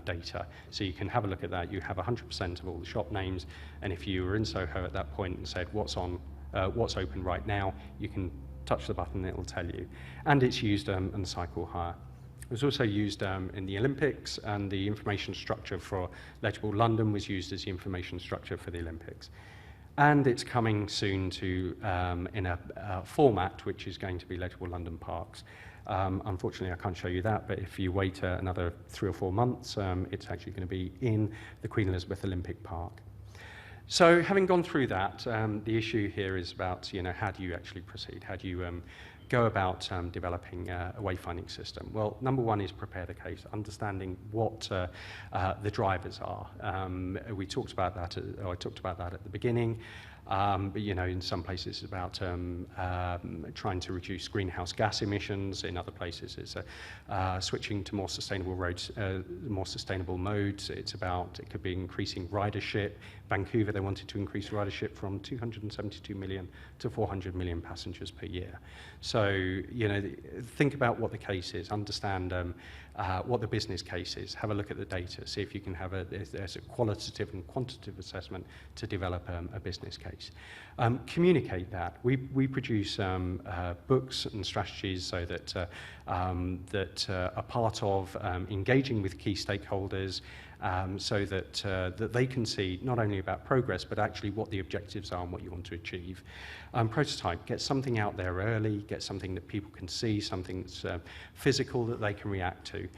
data. So you can have a look at that. You have 100% of all the shop names, and if you were in Soho at that point and said, what's open right now, you can touch the button and it'll tell you. And it's used in cycle hire. It was also used in the Olympics, and the information structure for Legible London was used as the information structure for the Olympics. And it's coming soon to in a format which is going to be Legible London Parks. Unfortunately, I can't show you that, but if you wait another 3 or 4 months, it's actually going to be in the Queen Elizabeth Olympic Park. So having gone through that, the issue here is about, how do you actually proceed? How do you go about developing a wayfinding system? Well, number one is prepare the case, understanding what the drivers are. I talked about that at the beginning. But in some places it's about trying to reduce greenhouse gas emissions. In other places it's switching to more sustainable roads, more sustainable modes. It could be increasing ridership. Vancouver, they wanted to increase ridership from 272 million to 400 million passengers per year. So, think about what the case is, understand what the business case is, have a look at the data, see if you can have there's a qualitative and quantitative assessment to develop a business case. Communicate that. We produce books and strategies so that are part of engaging with key stakeholders, so that they can see not only about progress, but actually what the objectives are and what you want to achieve. Prototype, get something out there early, get something that people can see, something that's physical that they can react to.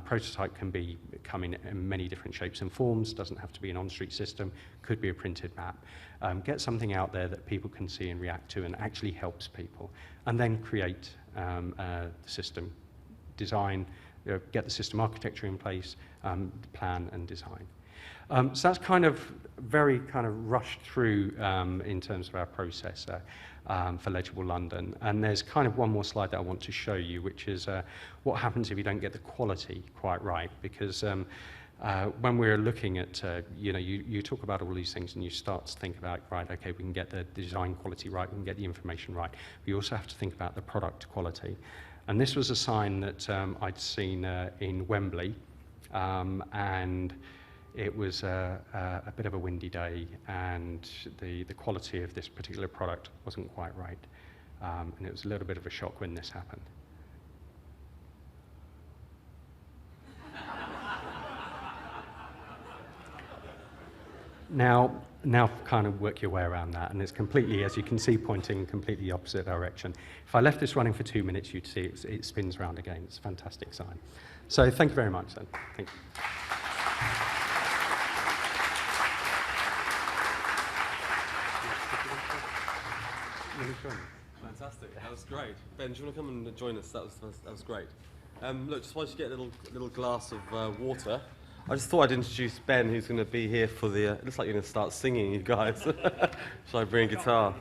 Prototype can come in many different shapes and forms, doesn't have to be an on-street system, could be a printed map. Get something out there that people can see and react to and actually helps people. And then create the system, design, get the system architecture in place, plan and design. So that's kind of very kind of rushed through in terms of our process for Legible London. And there's kind of one more slide that I want to show you, which is what happens if you don't get the quality quite right. Because when we're looking at, you talk about all these things and you start to think about, right, okay, we can get the design quality right, we can get the information right. We also have to think about the product quality. And this was a sign that I'd seen in Wembley, and it was a bit of a windy day, and the quality of this particular product wasn't quite right. And it was a little bit of a shock when this happened. Now kind of work your way around that, and it's completely, as you can see, pointing completely the opposite direction. If I left this running for 2 minutes, you'd see it spins round again. It's a fantastic sign. So thank you very much then. Thank you. Fantastic. That was great. Ben, do you want to come and join us? That was great. Look, just whilst you get a little glass of water, I just thought I'd introduce Ben, who's going to be here for the... it looks like you're going to start singing, you guys. Shall I bring a guitar?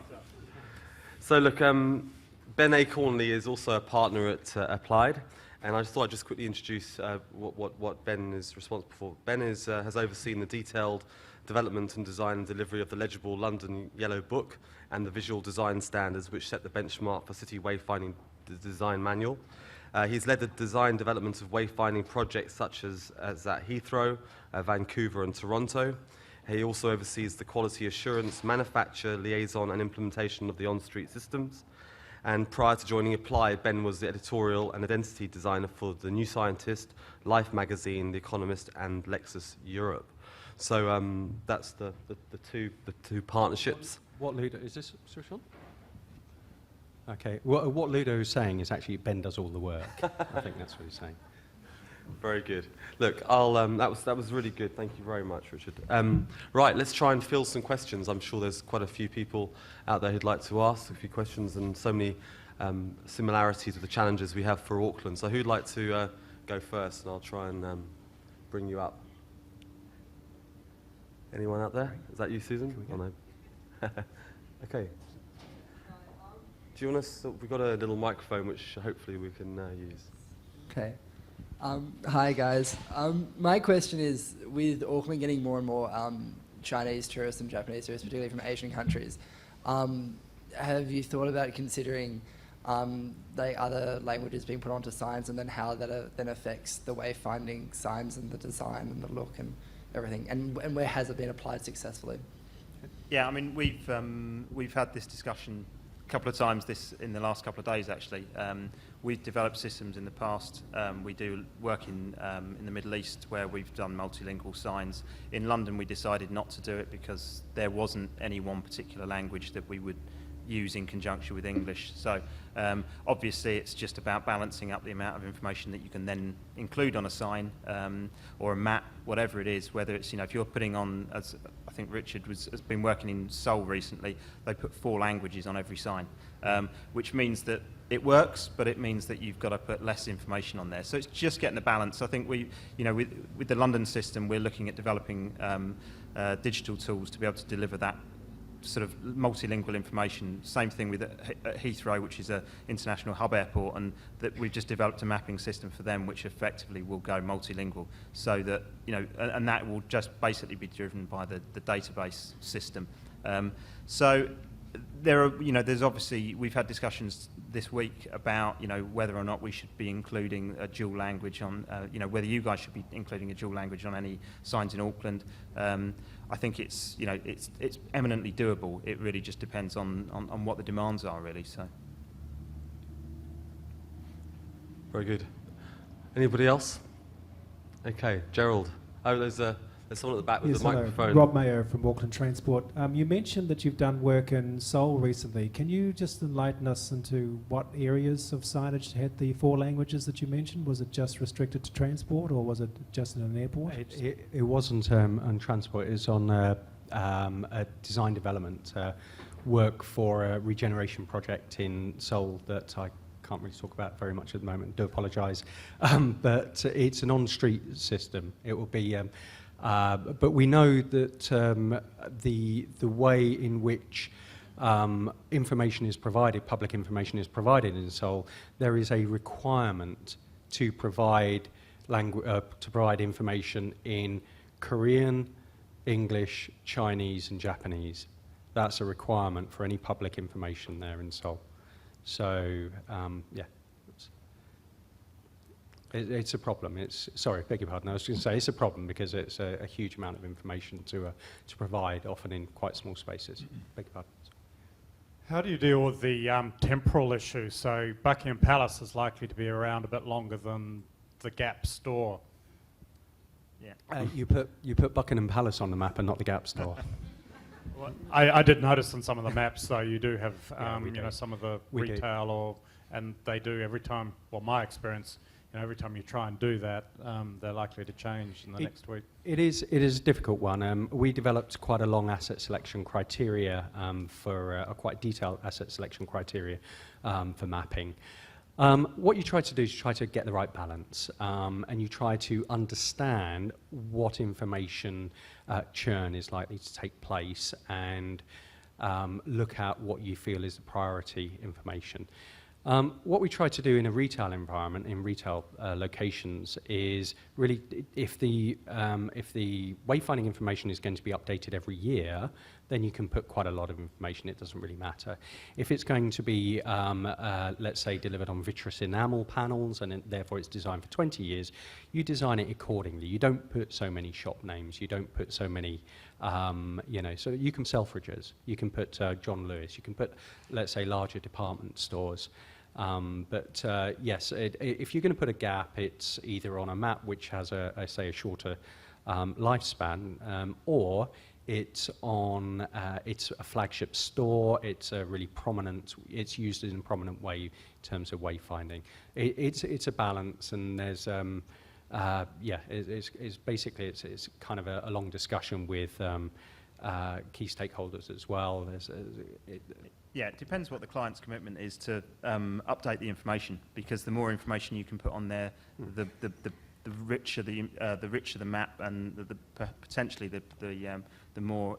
So look, Ben Acornley is also a partner at Applied, and I just thought I'd just quickly introduce what Ben is responsible for. Ben has overseen the detailed development and design and delivery of the Legible London Yellow Book and the visual design standards which set the benchmark for city wayfinding design manual. He's led the design development of wayfinding projects such as at Heathrow, Vancouver and Toronto. He also oversees the quality assurance, manufacture, liaison and implementation of the on-street systems. And prior to joining Applied, Ben was the editorial and identity designer for The New Scientist, Life magazine, The Economist and Lexus Europe. So that's the two partnerships. What Ludo, is this switch on? Okay, what Ludo is saying is actually Ben does all the work. I think that's what he's saying. Very good. Look, that was really good. Thank you very much, Richard. Right, let's try and fill some questions. I'm sure there's quite a few people out there who'd like to ask a few questions, and so many similarities with the challenges we have for Auckland. So who'd like to go first? And I'll try and bring you up. Anyone out there? Is that you, Susan? Oh, no. Okay. Do you want us? We've got a little microphone which hopefully we can use. Okay. Hi guys. My question is, with Auckland getting more and more Chinese tourists and Japanese tourists, particularly from Asian countries, have you thought about considering the other languages being put onto signs, and then how that then affects the wayfinding signs and the design and the look and everything, and where has it been applied successfully? Yeah, I mean, we've had this discussion a couple of times in the last couple of days, actually. We've developed systems in the past. We do work in the Middle East where we've done multilingual signs. In London, we decided not to do it because there wasn't any one particular language that we would use in conjunction with English. So obviously it's just about balancing up the amount of information that you can then include on a sign or a map, whatever it is, whether it's, if you're putting on, as I think Richard has been working in Seoul recently, they put 4 languages on every sign, which means that it works, but it means that you've got to put less information on there. So it's just getting the balance. I think with the London system, we're looking at developing digital tools to be able to deliver that sort of multilingual information. Same thing with Heathrow, which is an international hub airport, and that we've just developed a mapping system for them which effectively will go multilingual, so that and that will just basically be driven by the database system. So there are, there's obviously, we've had discussions this week about, whether or not we should be including a dual language on, whether you guys should be including a dual language on any signs in Auckland. I think it's eminently doable. It really just depends on what the demands are, really. So. Very good. Anybody else? Okay, Gerald. Oh, there's someone at the back with the microphone. Rob Mayo from Auckland Transport. You mentioned that you've done work in Seoul recently. Can you just enlighten us into what areas of signage had the 4 languages that you mentioned? Was it just restricted to transport, or was it just in an airport? It wasn't on transport. It was on a design development work for a regeneration project in Seoul that I can't really talk about very much at the moment. Do apologise. But it's an on-street system. It will be But we know that the way in which information is provided, public information is provided in Seoul, there is a requirement to provide information in Korean, English, Chinese, and Japanese. That's a requirement for any public information there in Seoul. So, yeah. It's a problem. Sorry, beg your pardon. I was going to say it's a problem because it's a huge amount of information to provide, often in quite small spaces. Beg your pardon. How do you deal with the temporal issue? So Buckingham Palace is likely to be around a bit longer than the Gap store. Yeah. You put Buckingham Palace on the map and not the Gap store. Well, I did notice in some of the maps, though, you do have we do. some of the We do. retail, and they do every time. Well, my experience, every time you try and do that, they're likely to change in the next week. It is a difficult one. We developed quite a long asset selection criteria for a quite detailed asset selection criteria for mapping. What you try to do is try to get the right balance, and you try to understand what information churn is likely to take place, and look at what you feel is the priority information. What we try to do in a retail environment, in retail locations, is really, if the wayfinding information is going to be updated every year, then you can put quite a lot of information. It doesn't really matter. If it's going to be, let's say, delivered on vitreous enamel panels, and therefore it's designed for 20 years, you design it accordingly. You don't put so many shop names. You don't put so many, so you can Selfridges. You can put John Lewis. You can put, let's say, larger department stores. Yes, if you're going to put a Gap, it's either on a map which has a shorter lifespan, or it's on it's a flagship store. It's a really prominent. It's used in a prominent way in terms of wayfinding. It's a balance, and there's it's basically it's kind of a long discussion with key stakeholders as well. Yeah, it depends what the client's commitment is to update the information, because the more information you can put on there, the richer the map, and potentially the more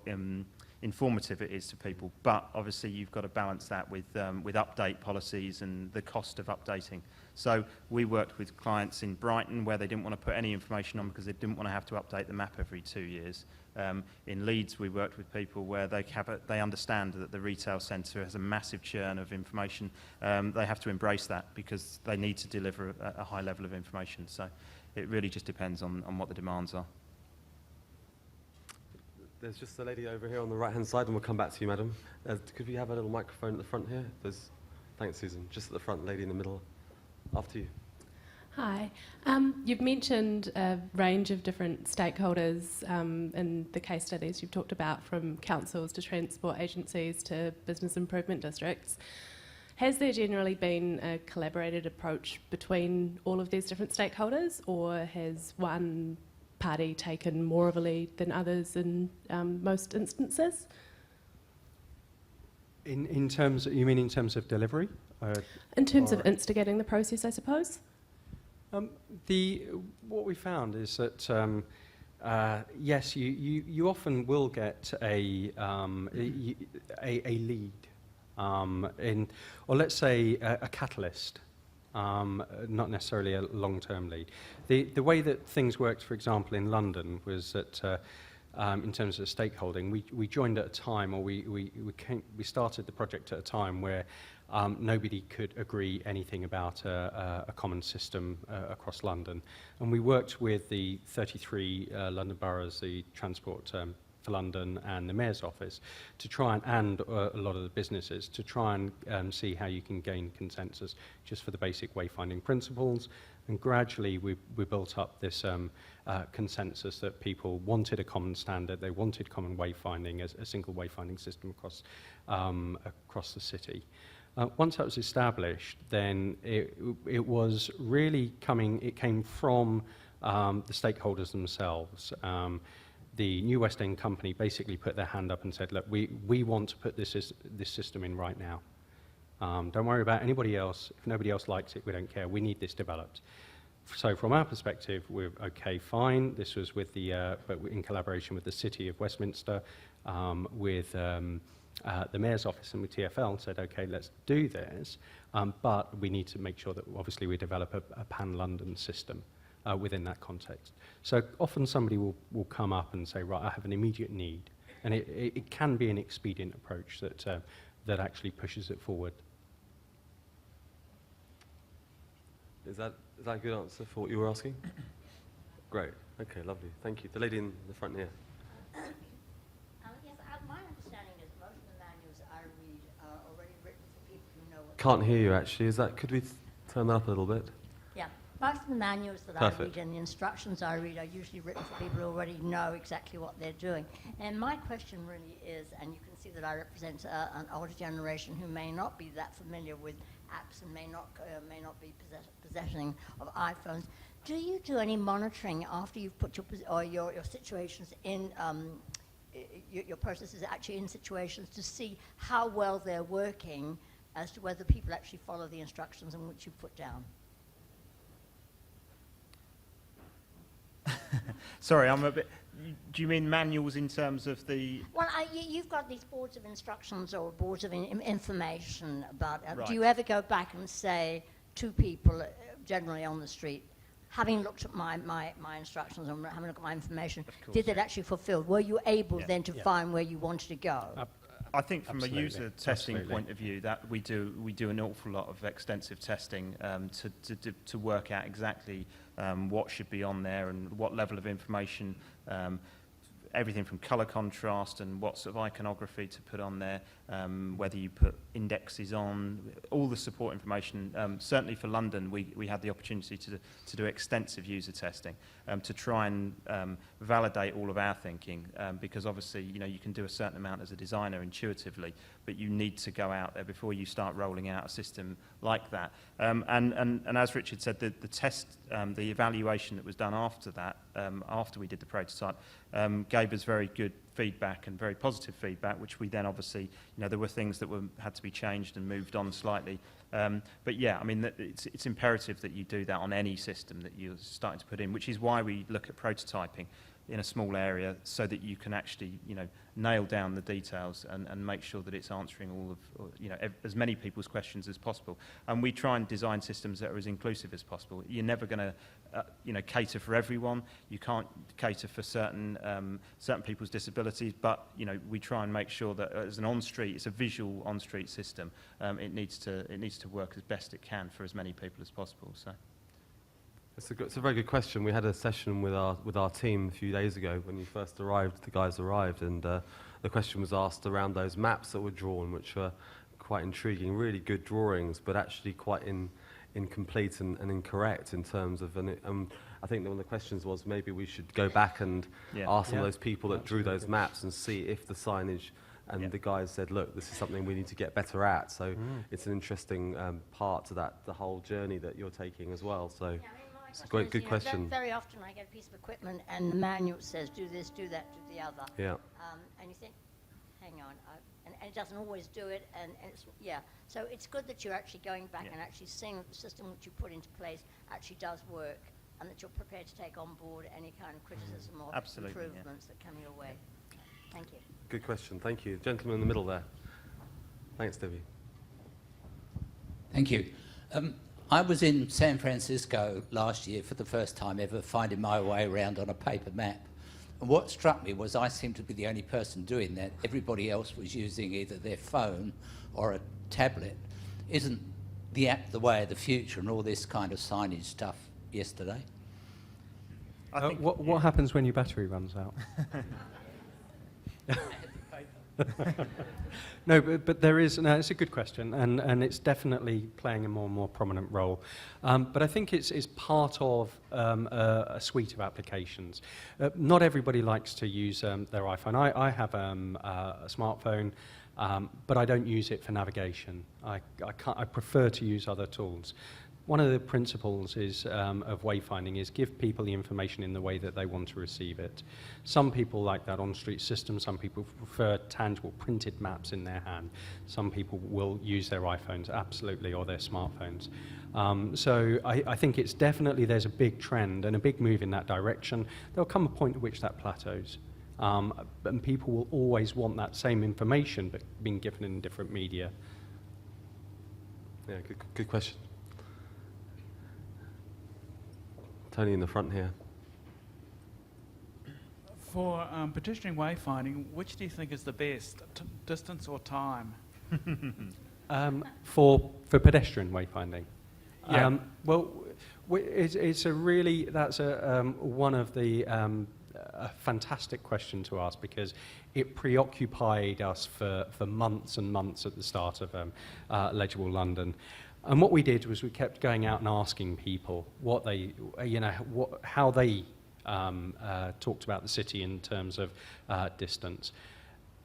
informative it is to people. But obviously you've got to balance that with update policies and the cost of updating. So we worked with clients in Brighton where they didn't want to put any information on because they didn't want to have to update the map every 2 years. In Leeds, we worked with people where they understand that the retail centre has a massive churn of information. They have to embrace that because they need to deliver a high level of information. So it really just depends on what the demands are. There's just a lady over here on the right-hand side, and we'll come back to you, madam. Could we have a little microphone at the front here? Thanks, Susan. Just at the front, lady in the middle. After you. Hi. You've mentioned a range of different stakeholders in the case studies you've talked about, from councils to transport agencies to business improvement districts. Has there generally been a collaborated approach between all of these different stakeholders, or has one party taken more of a lead than others in most instances? In terms, you mean in terms of delivery? In terms of instigating the process, I suppose? What we found is that yes, you often will get a lead, or let's say a catalyst, not necessarily a long-term lead. The way that things worked, for example, in London, was that in terms of stakeholding, we joined at a time, or we started the project at a time where nobody could agree anything about a common system across London. And we worked with the 33 London boroughs, the Transport for London and the Mayor's Office, to try and a lot of the businesses, to try and see how you can gain consensus just for the basic wayfinding principles. And gradually we built up this consensus that people wanted a common standard, they wanted common wayfinding, as a single wayfinding system across the city. Once that was established, then it was really it came from the stakeholders themselves. The New West End company basically put their hand up and said, look, we want to put this system in right now. Don't worry about anybody else. If nobody else likes it, we don't care. We need this developed. So from our perspective, we're okay, fine. This was with the, but in collaboration with the City of Westminster, with the Mayor's Office and with TfL, said, okay, let's do this, but we need to make sure that obviously we develop a pan-London system within that context. So often somebody will come up and say, right, I have an immediate need, and it can be an expedient approach that actually pushes it forward. Is that a good answer for what you were asking? Great. Okay, lovely. Thank you. The lady in the front here. Yes, my understanding is most of the manuals I read are already written for people who know what. Can't hear you actually. Could we turn that up a little bit? Yeah, most of the manuals that Perfect. I read and the instructions I read are usually written for people who already know exactly what they're doing. And my question really is, and you can see that I represent an older generation who may not be that familiar with apps and may not be possessing of iPhones. Do you do any monitoring after you've put your situations in, your processes actually in situations to see how well they're working as to whether people actually follow the instructions in which you put down? Sorry, I'm a bit. Do you mean manuals in terms of the? Well, you've got these boards of instructions or boards of information about. Right. Do you ever go back and say to people, generally on the street, having looked at my instructions and having looked at my information, did it actually fulfill? Were you able then to find where you wanted to go? I think from Absolutely. a user testing Absolutely. point of view, that we do an awful lot of extensive testing to work out exactly what should be on there and what level of information, everything from colour contrast and what sort of iconography to put on there, whether you put indexes on, all the support information. Certainly for London, we had the opportunity to do extensive user testing to try and validate all of our thinking, because obviously, you can do a certain amount as a designer intuitively, but you need to go out there before you start rolling out a system like that. And as Richard said, the test, the evaluation that was done after that, after we did the prototype, gave us very good feedback and very positive feedback, which we then obviously, there were things that had to be changed and moved on slightly. But yeah, I mean, it's imperative that you do that on any system that you're starting to put in, which is why we look at prototyping in a small area so that you can actually, nail down the details and make sure that it's answering all of, as many people's questions as possible. And we try and design systems that are as inclusive as possible. You're never going to, cater for everyone. You can't cater for certain people's disabilities, but, we try and make sure that as an on-street, it's a visual on-street system. It needs to work as best it can for as many people as possible. So. It's a very good question. We had a session with our team a few days ago when you first arrived. The guys arrived, and the question was asked around those maps that were drawn, which were quite intriguing, really good drawings, but actually quite incomplete and incorrect in terms of. And I think that one of the questions was maybe we should go back and ask some of those people that drew those maps and see if the signage. And the guys said, look, this is something we need to get better at. So it's an interesting part to that, the whole journey that you're taking as well. So. It's a good question. Very often I get a piece of equipment and the manual says, do this, do that, do the other. Yeah. And you think, hang on, and it doesn't always do it, and it's, So it's good that you're actually going back and actually seeing that the system which you put into place actually does work, and that you're prepared to take on board any kind of criticism or improvements that come your way. Thank you. Good question. Thank you. Gentleman in the middle there. Thanks, Debbie. Thank you. I was in San Francisco last year for the first time ever, finding my way around on a paper map. And what struck me was I seemed to be the only person doing that. Everybody else was using either their phone or a tablet. Isn't the app the way of the future and all this kind of signage stuff yesterday? I think, what happens when your battery runs out? No, but there is, it's a good question, and it's definitely playing a more and more prominent role. But I think it's part of a suite of applications. Not everybody likes to use their iPhone. I have a smartphone, but I don't use it for navigation. I prefer to use other tools. One of the principles of wayfinding is give people the information in the way that they want to receive it. Some people like that on-street system, some people prefer tangible printed maps in their hand. Some people will use their iPhones, absolutely, or their smartphones. So I think it's definitely, there's a big trend and a big move in that direction. There'll come a point at which that plateaus. And people will always want that same information, but being given in different media. Yeah, good question. Tony in the front here. For pedestrian wayfinding, which do you think is the best, distance or time? For pedestrian wayfinding? Yeah. Well, it's a really, that's one of the a fantastic question to ask, because it preoccupied us for months and months at the start of Legible London. And what we did was we kept going out and asking people what they, how they talked about the city in terms of distance.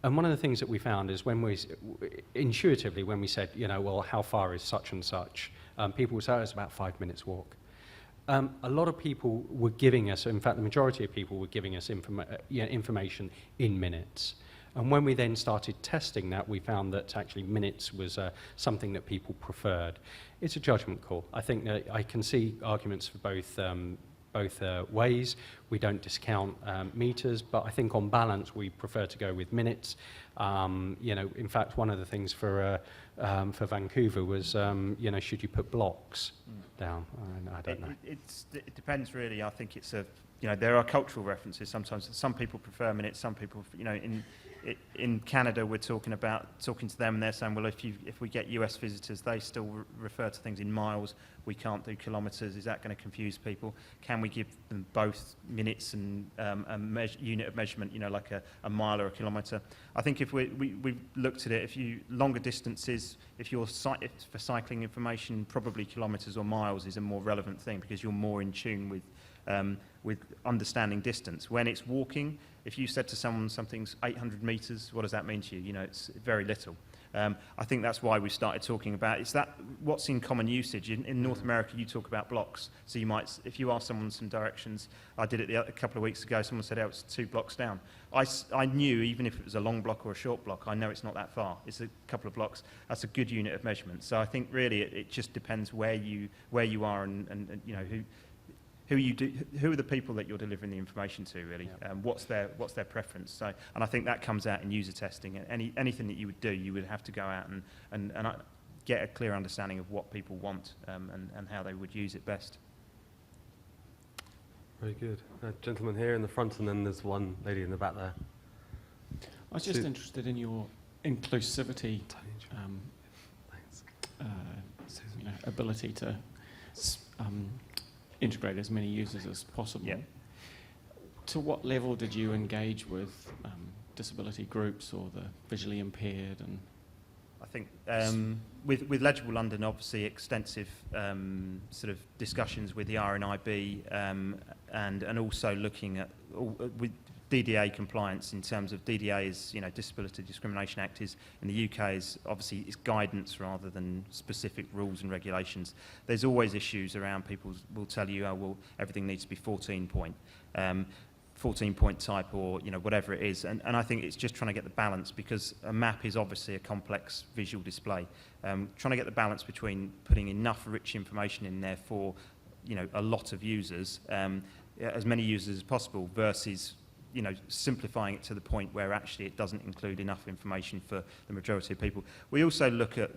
And one of the things that we found is intuitively, when we said, well, how far is such and such, people would say, it's about 5 minutes walk. A lot of people were giving us, in fact, the majority of people were giving us information in minutes. And when we then started testing that, we found that actually minutes was something that people preferred. It's a judgment call. I think that I can see arguments for both ways. We don't discount meters, but I think on balance we prefer to go with minutes. In fact, one of the things for Vancouver was, should you put blocks down? I don't know. It depends really. I think it's there are cultural references sometimes. Some people prefer minutes. Some people, in Canada, we're talking to them, and they're saying, well, if we get US visitors, they still refer to things in miles. We can't do kilometres. Is that going to confuse people? Can we give them both minutes and a unit of measurement, like a mile or a kilometre? I think if we've looked at it, longer distances, if for cycling information, probably kilometres or miles is a more relevant thing, because you're more in tune with understanding distance. When it's walking, if you said to someone something's 800 metres, what does that mean to you? It's very little. I think that's why we started talking about, it's that what's in common usage. In North America, you talk about blocks. So you might, if you ask someone some directions, I did it a couple of weeks ago, someone said, it's 2 blocks down. I knew, even if it was a long block or a short block, I know it's not that far. It's a couple of blocks. That's a good unit of measurement. So I think really it just depends where you are and who are the people that you're delivering the information to, really? Yeah. What's their preference? So, and I think that comes out in user testing. Anything that you would do, you would have to go out and get a clear understanding of what people want and how they would use it best. Very good. Gentleman here in the front, and then there's one lady in the back there. I was just interested in your inclusivity ability to integrate as many users as possible. Yeah. To what level did you engage with disability groups or the visually impaired? And I think with Legible London, obviously extensive sort of discussions with the RNIB and also looking at with DDA compliance in terms of DDA is, Disability Discrimination Act is in the UK is obviously it's guidance rather than specific rules and regulations. There's always issues around. People will tell you, everything needs to be 14 point type or whatever it is, and I think it's just trying to get the balance, because a map is obviously a complex visual display. Trying to get the balance between putting enough rich information in there for a lot of users, as many users as possible, versus simplifying it to the point where actually it doesn't include enough information for the majority of people. We also look at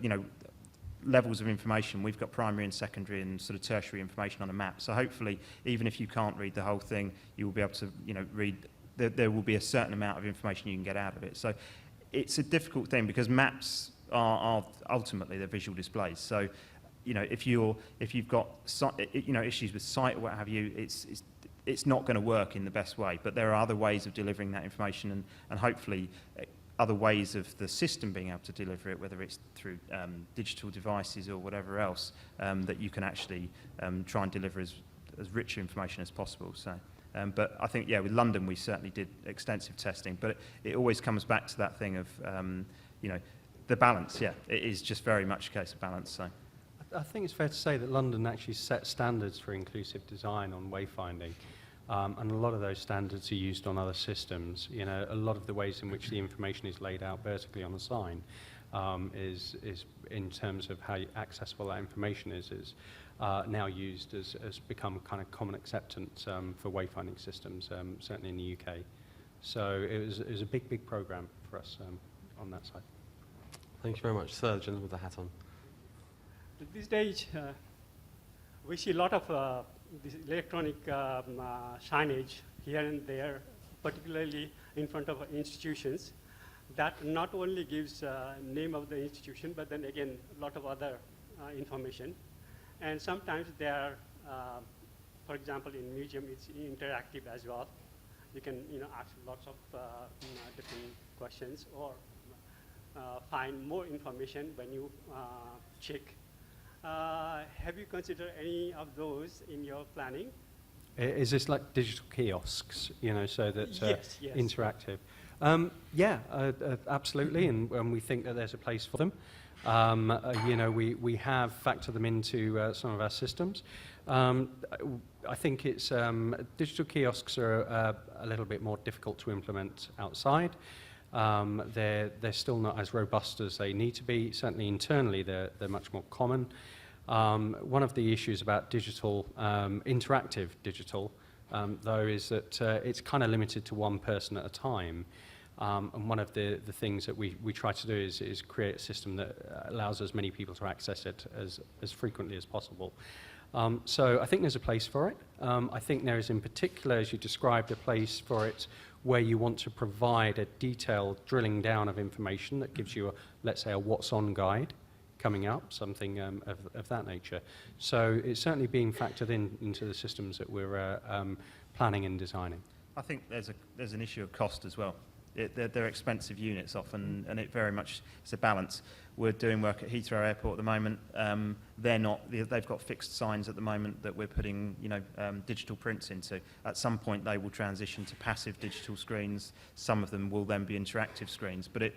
levels of information. We've got primary and secondary and sort of tertiary information on a map. So hopefully, even if you can't read the whole thing, you will be able to read. There will be a certain amount of information you can get out of it. So it's a difficult thing, because maps are ultimately they're visual displays. So if you've got issues with sight or what have you, it's not going to work in the best way. But there are other ways of delivering that information, and hopefully other ways of the system being able to deliver it, whether it's through digital devices or whatever else, that you can actually try and deliver as rich information as possible. So, but I think, with London we certainly did extensive testing, but it always comes back to that thing of, the balance. Yeah, it is just very much a case of balance. So. I think it's fair to say that London actually set standards for inclusive design on wayfinding, and a lot of those standards are used on other systems. You know, a lot of the ways in which the information is laid out vertically on a sign is in terms of how accessible that information is now used as become kind of common acceptance for wayfinding systems, certainly in the UK. So it was a big program for us on that side. Thank you very much. Sir, the gentleman with the hat on. At this stage, we see a lot of this electronic signage here and there, particularly in front of institutions, that not only gives name of the institution, but then again, a lot of other information. And sometimes they are, for example, in museum, it's interactive as well. You can, ask lots of different questions or find more information when you check. Have you considered any of those in your planning? Is this like digital kiosks, so that Yes. interactive? Yeah, absolutely, and we think that there's a place for them. We have factored them into some of our systems. I think it's digital kiosks are a little bit more difficult to implement outside. They're still not as robust as they need to be. Certainly internally, they're much more common. One of the issues about digital, interactive digital, though, is that it's kind of limited to one person at a time. And one of the things that we try to do is create a system that allows as many people to access it as frequently as possible. So I think there's a place for it. I think there is in particular, as you described, a place for it where you want to provide a detailed drilling down of information that gives you, let's say, a what's on guide coming up, something of that nature. So it's certainly being factored into the systems that we're planning and designing. I think there's an issue of cost as well. They're expensive units often, and it very much is a balance. We're doing work at Heathrow Airport at the moment. They've got fixed signs at the moment that we're putting, digital prints into. At some point, they will transition to passive digital screens. Some of them will then be interactive screens. But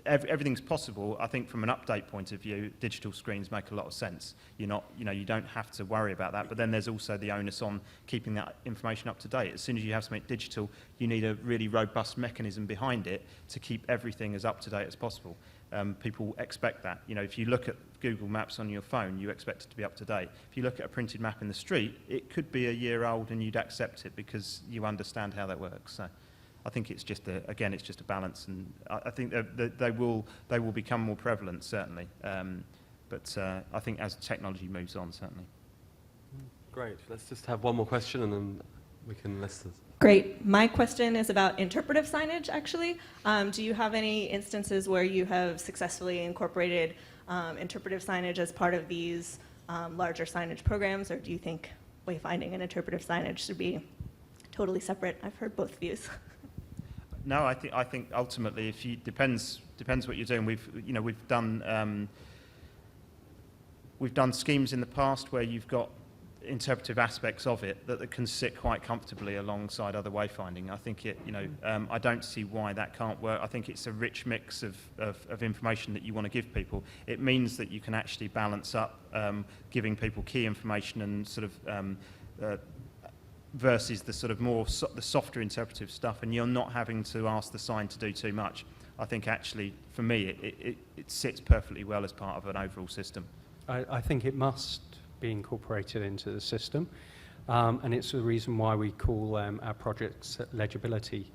everything's possible. I think from an update point of view, digital screens make a lot of sense. You don't have to worry about that. But then there's also the onus on keeping that information up to date. As soon as you have something digital, you need a really robust mechanism behind it to keep everything as up to date as possible. People expect that. If you look at Google Maps on your phone, you expect it to be up to date. If you look at a printed map in the street, it could be a year old and you'd accept it because you understand how that works. So I think it's just a balance, and I think they will become more prevalent, certainly. But I think as technology moves on, certainly. Great. Let's just have one more question, and then we can list this. Great. My question is about interpretive signage, actually. Do you have any instances where you have successfully incorporated interpretive signage as part of these larger signage programs, or do you think wayfinding and interpretive signage should be totally separate? I've heard both views. No, I think ultimately, depends what you're doing. We've done schemes in the past where you've got interpretive aspects of it that can sit quite comfortably alongside other wayfinding. I think I don't see why that can't work. I think it's a rich mix of information that you want to give people. It means that you can actually balance up giving people key information and sort of versus the sort of more the softer interpretive stuff, and you're not having to ask the sign to do too much. I think actually, for me, it sits perfectly well as part of an overall system. I think it must be incorporated into the system, and it's the reason why we call our projects legibility,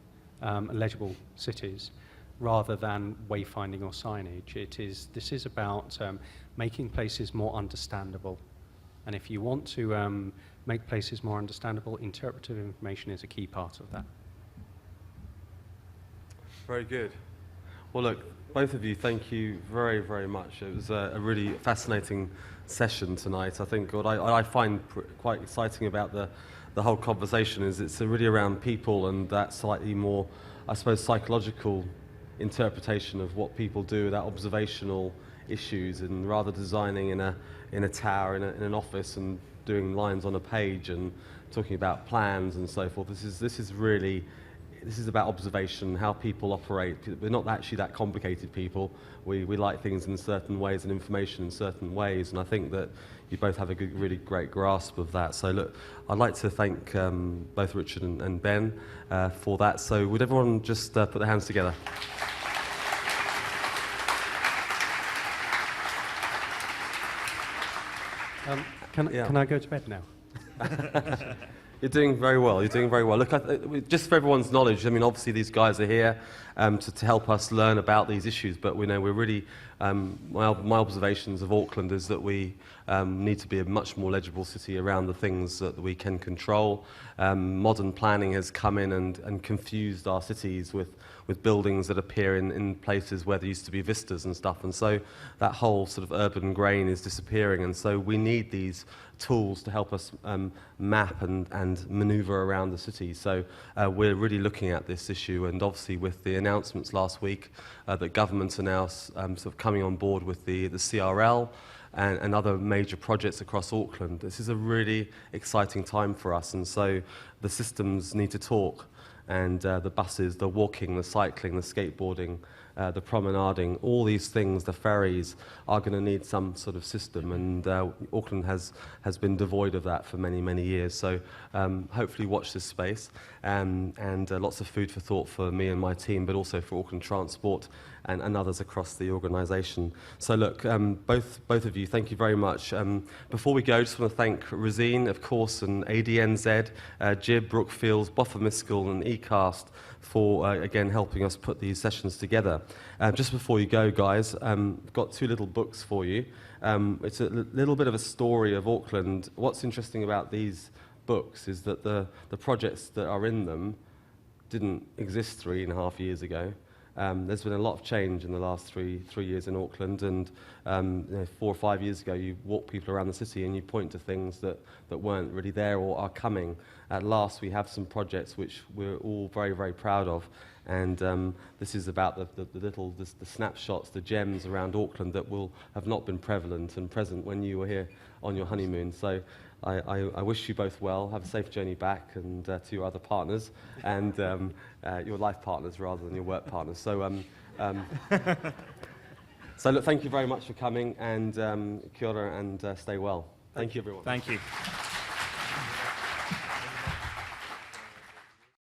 legible cities, rather than wayfinding or signage. This is about making places more understandable, and if you want to make places more understandable, interpretive information is a key part of that. Very good. Well, look, both of you, thank you very, very much. It was a really fascinating session tonight. I think what I find quite exciting about the whole conversation is it's really around people and that slightly more, I suppose, psychological interpretation of what people do, that observational issues, and rather designing in a tower, in an office, and doing lines on a page and talking about plans and so forth. This is really this is about observation, how people operate. We're not actually that complicated people. We like things in certain ways and information in certain ways, and I think that you both have a really great grasp of that. So look, I'd like to thank both Richard and Ben for that. So would everyone just put their hands together? Can I go to bed now? You're doing very well. You're doing very well. Look, just for everyone's knowledge, I mean, obviously these guys are here to help us learn about these issues. But we know we're really, my observations of Auckland is that we need to be a much more legible city around the things that we can control. Modern planning has come in and confused our cities with buildings that appear in places where there used to be vistas and stuff. And so that whole sort of urban grain is disappearing. And so we need these tools to help us map and maneuver around the city. So we're really looking at this issue, and obviously with the announcements last week that governments are now sort of coming on board with the CRL and other major projects across Auckland. This is a really exciting time for us, and so the systems need to talk, and the buses, the walking, the cycling, the skateboarding, the promenading, all these things, the ferries, are going to need some sort of system, and Auckland has been devoid of that for many, many years. So hopefully watch this space, and lots of food for thought for me and my team, but also for Auckland Transport and others across the organisation. So look, both of you, thank you very much. Before we go, I just want to thank Rosine, of course, and ADNZ, Jib, Brookfields, Boffa-Miskel and eCast for, again, helping us put these sessions together. Just before you go, guys, I've got two little books for you. It's a little bit of a story of Auckland. What's interesting about these books is that the projects that are in them didn't exist 3.5 years ago. There's been a lot of change in the last three years in Auckland, and 4 or 5 years ago you walk people around the city and you point to things that weren't really there or are coming. At last we have some projects which we're all very, very proud of, and this is about the snapshots, the gems around Auckland that will have not been prevalent and present when you were here on your honeymoon. So I wish you both well. Have a safe journey back, and to your other partners, and your life partners rather than your work partners. So, so look, thank you very much for coming, and kia ora, and stay well. Thank you, everyone. Thank you.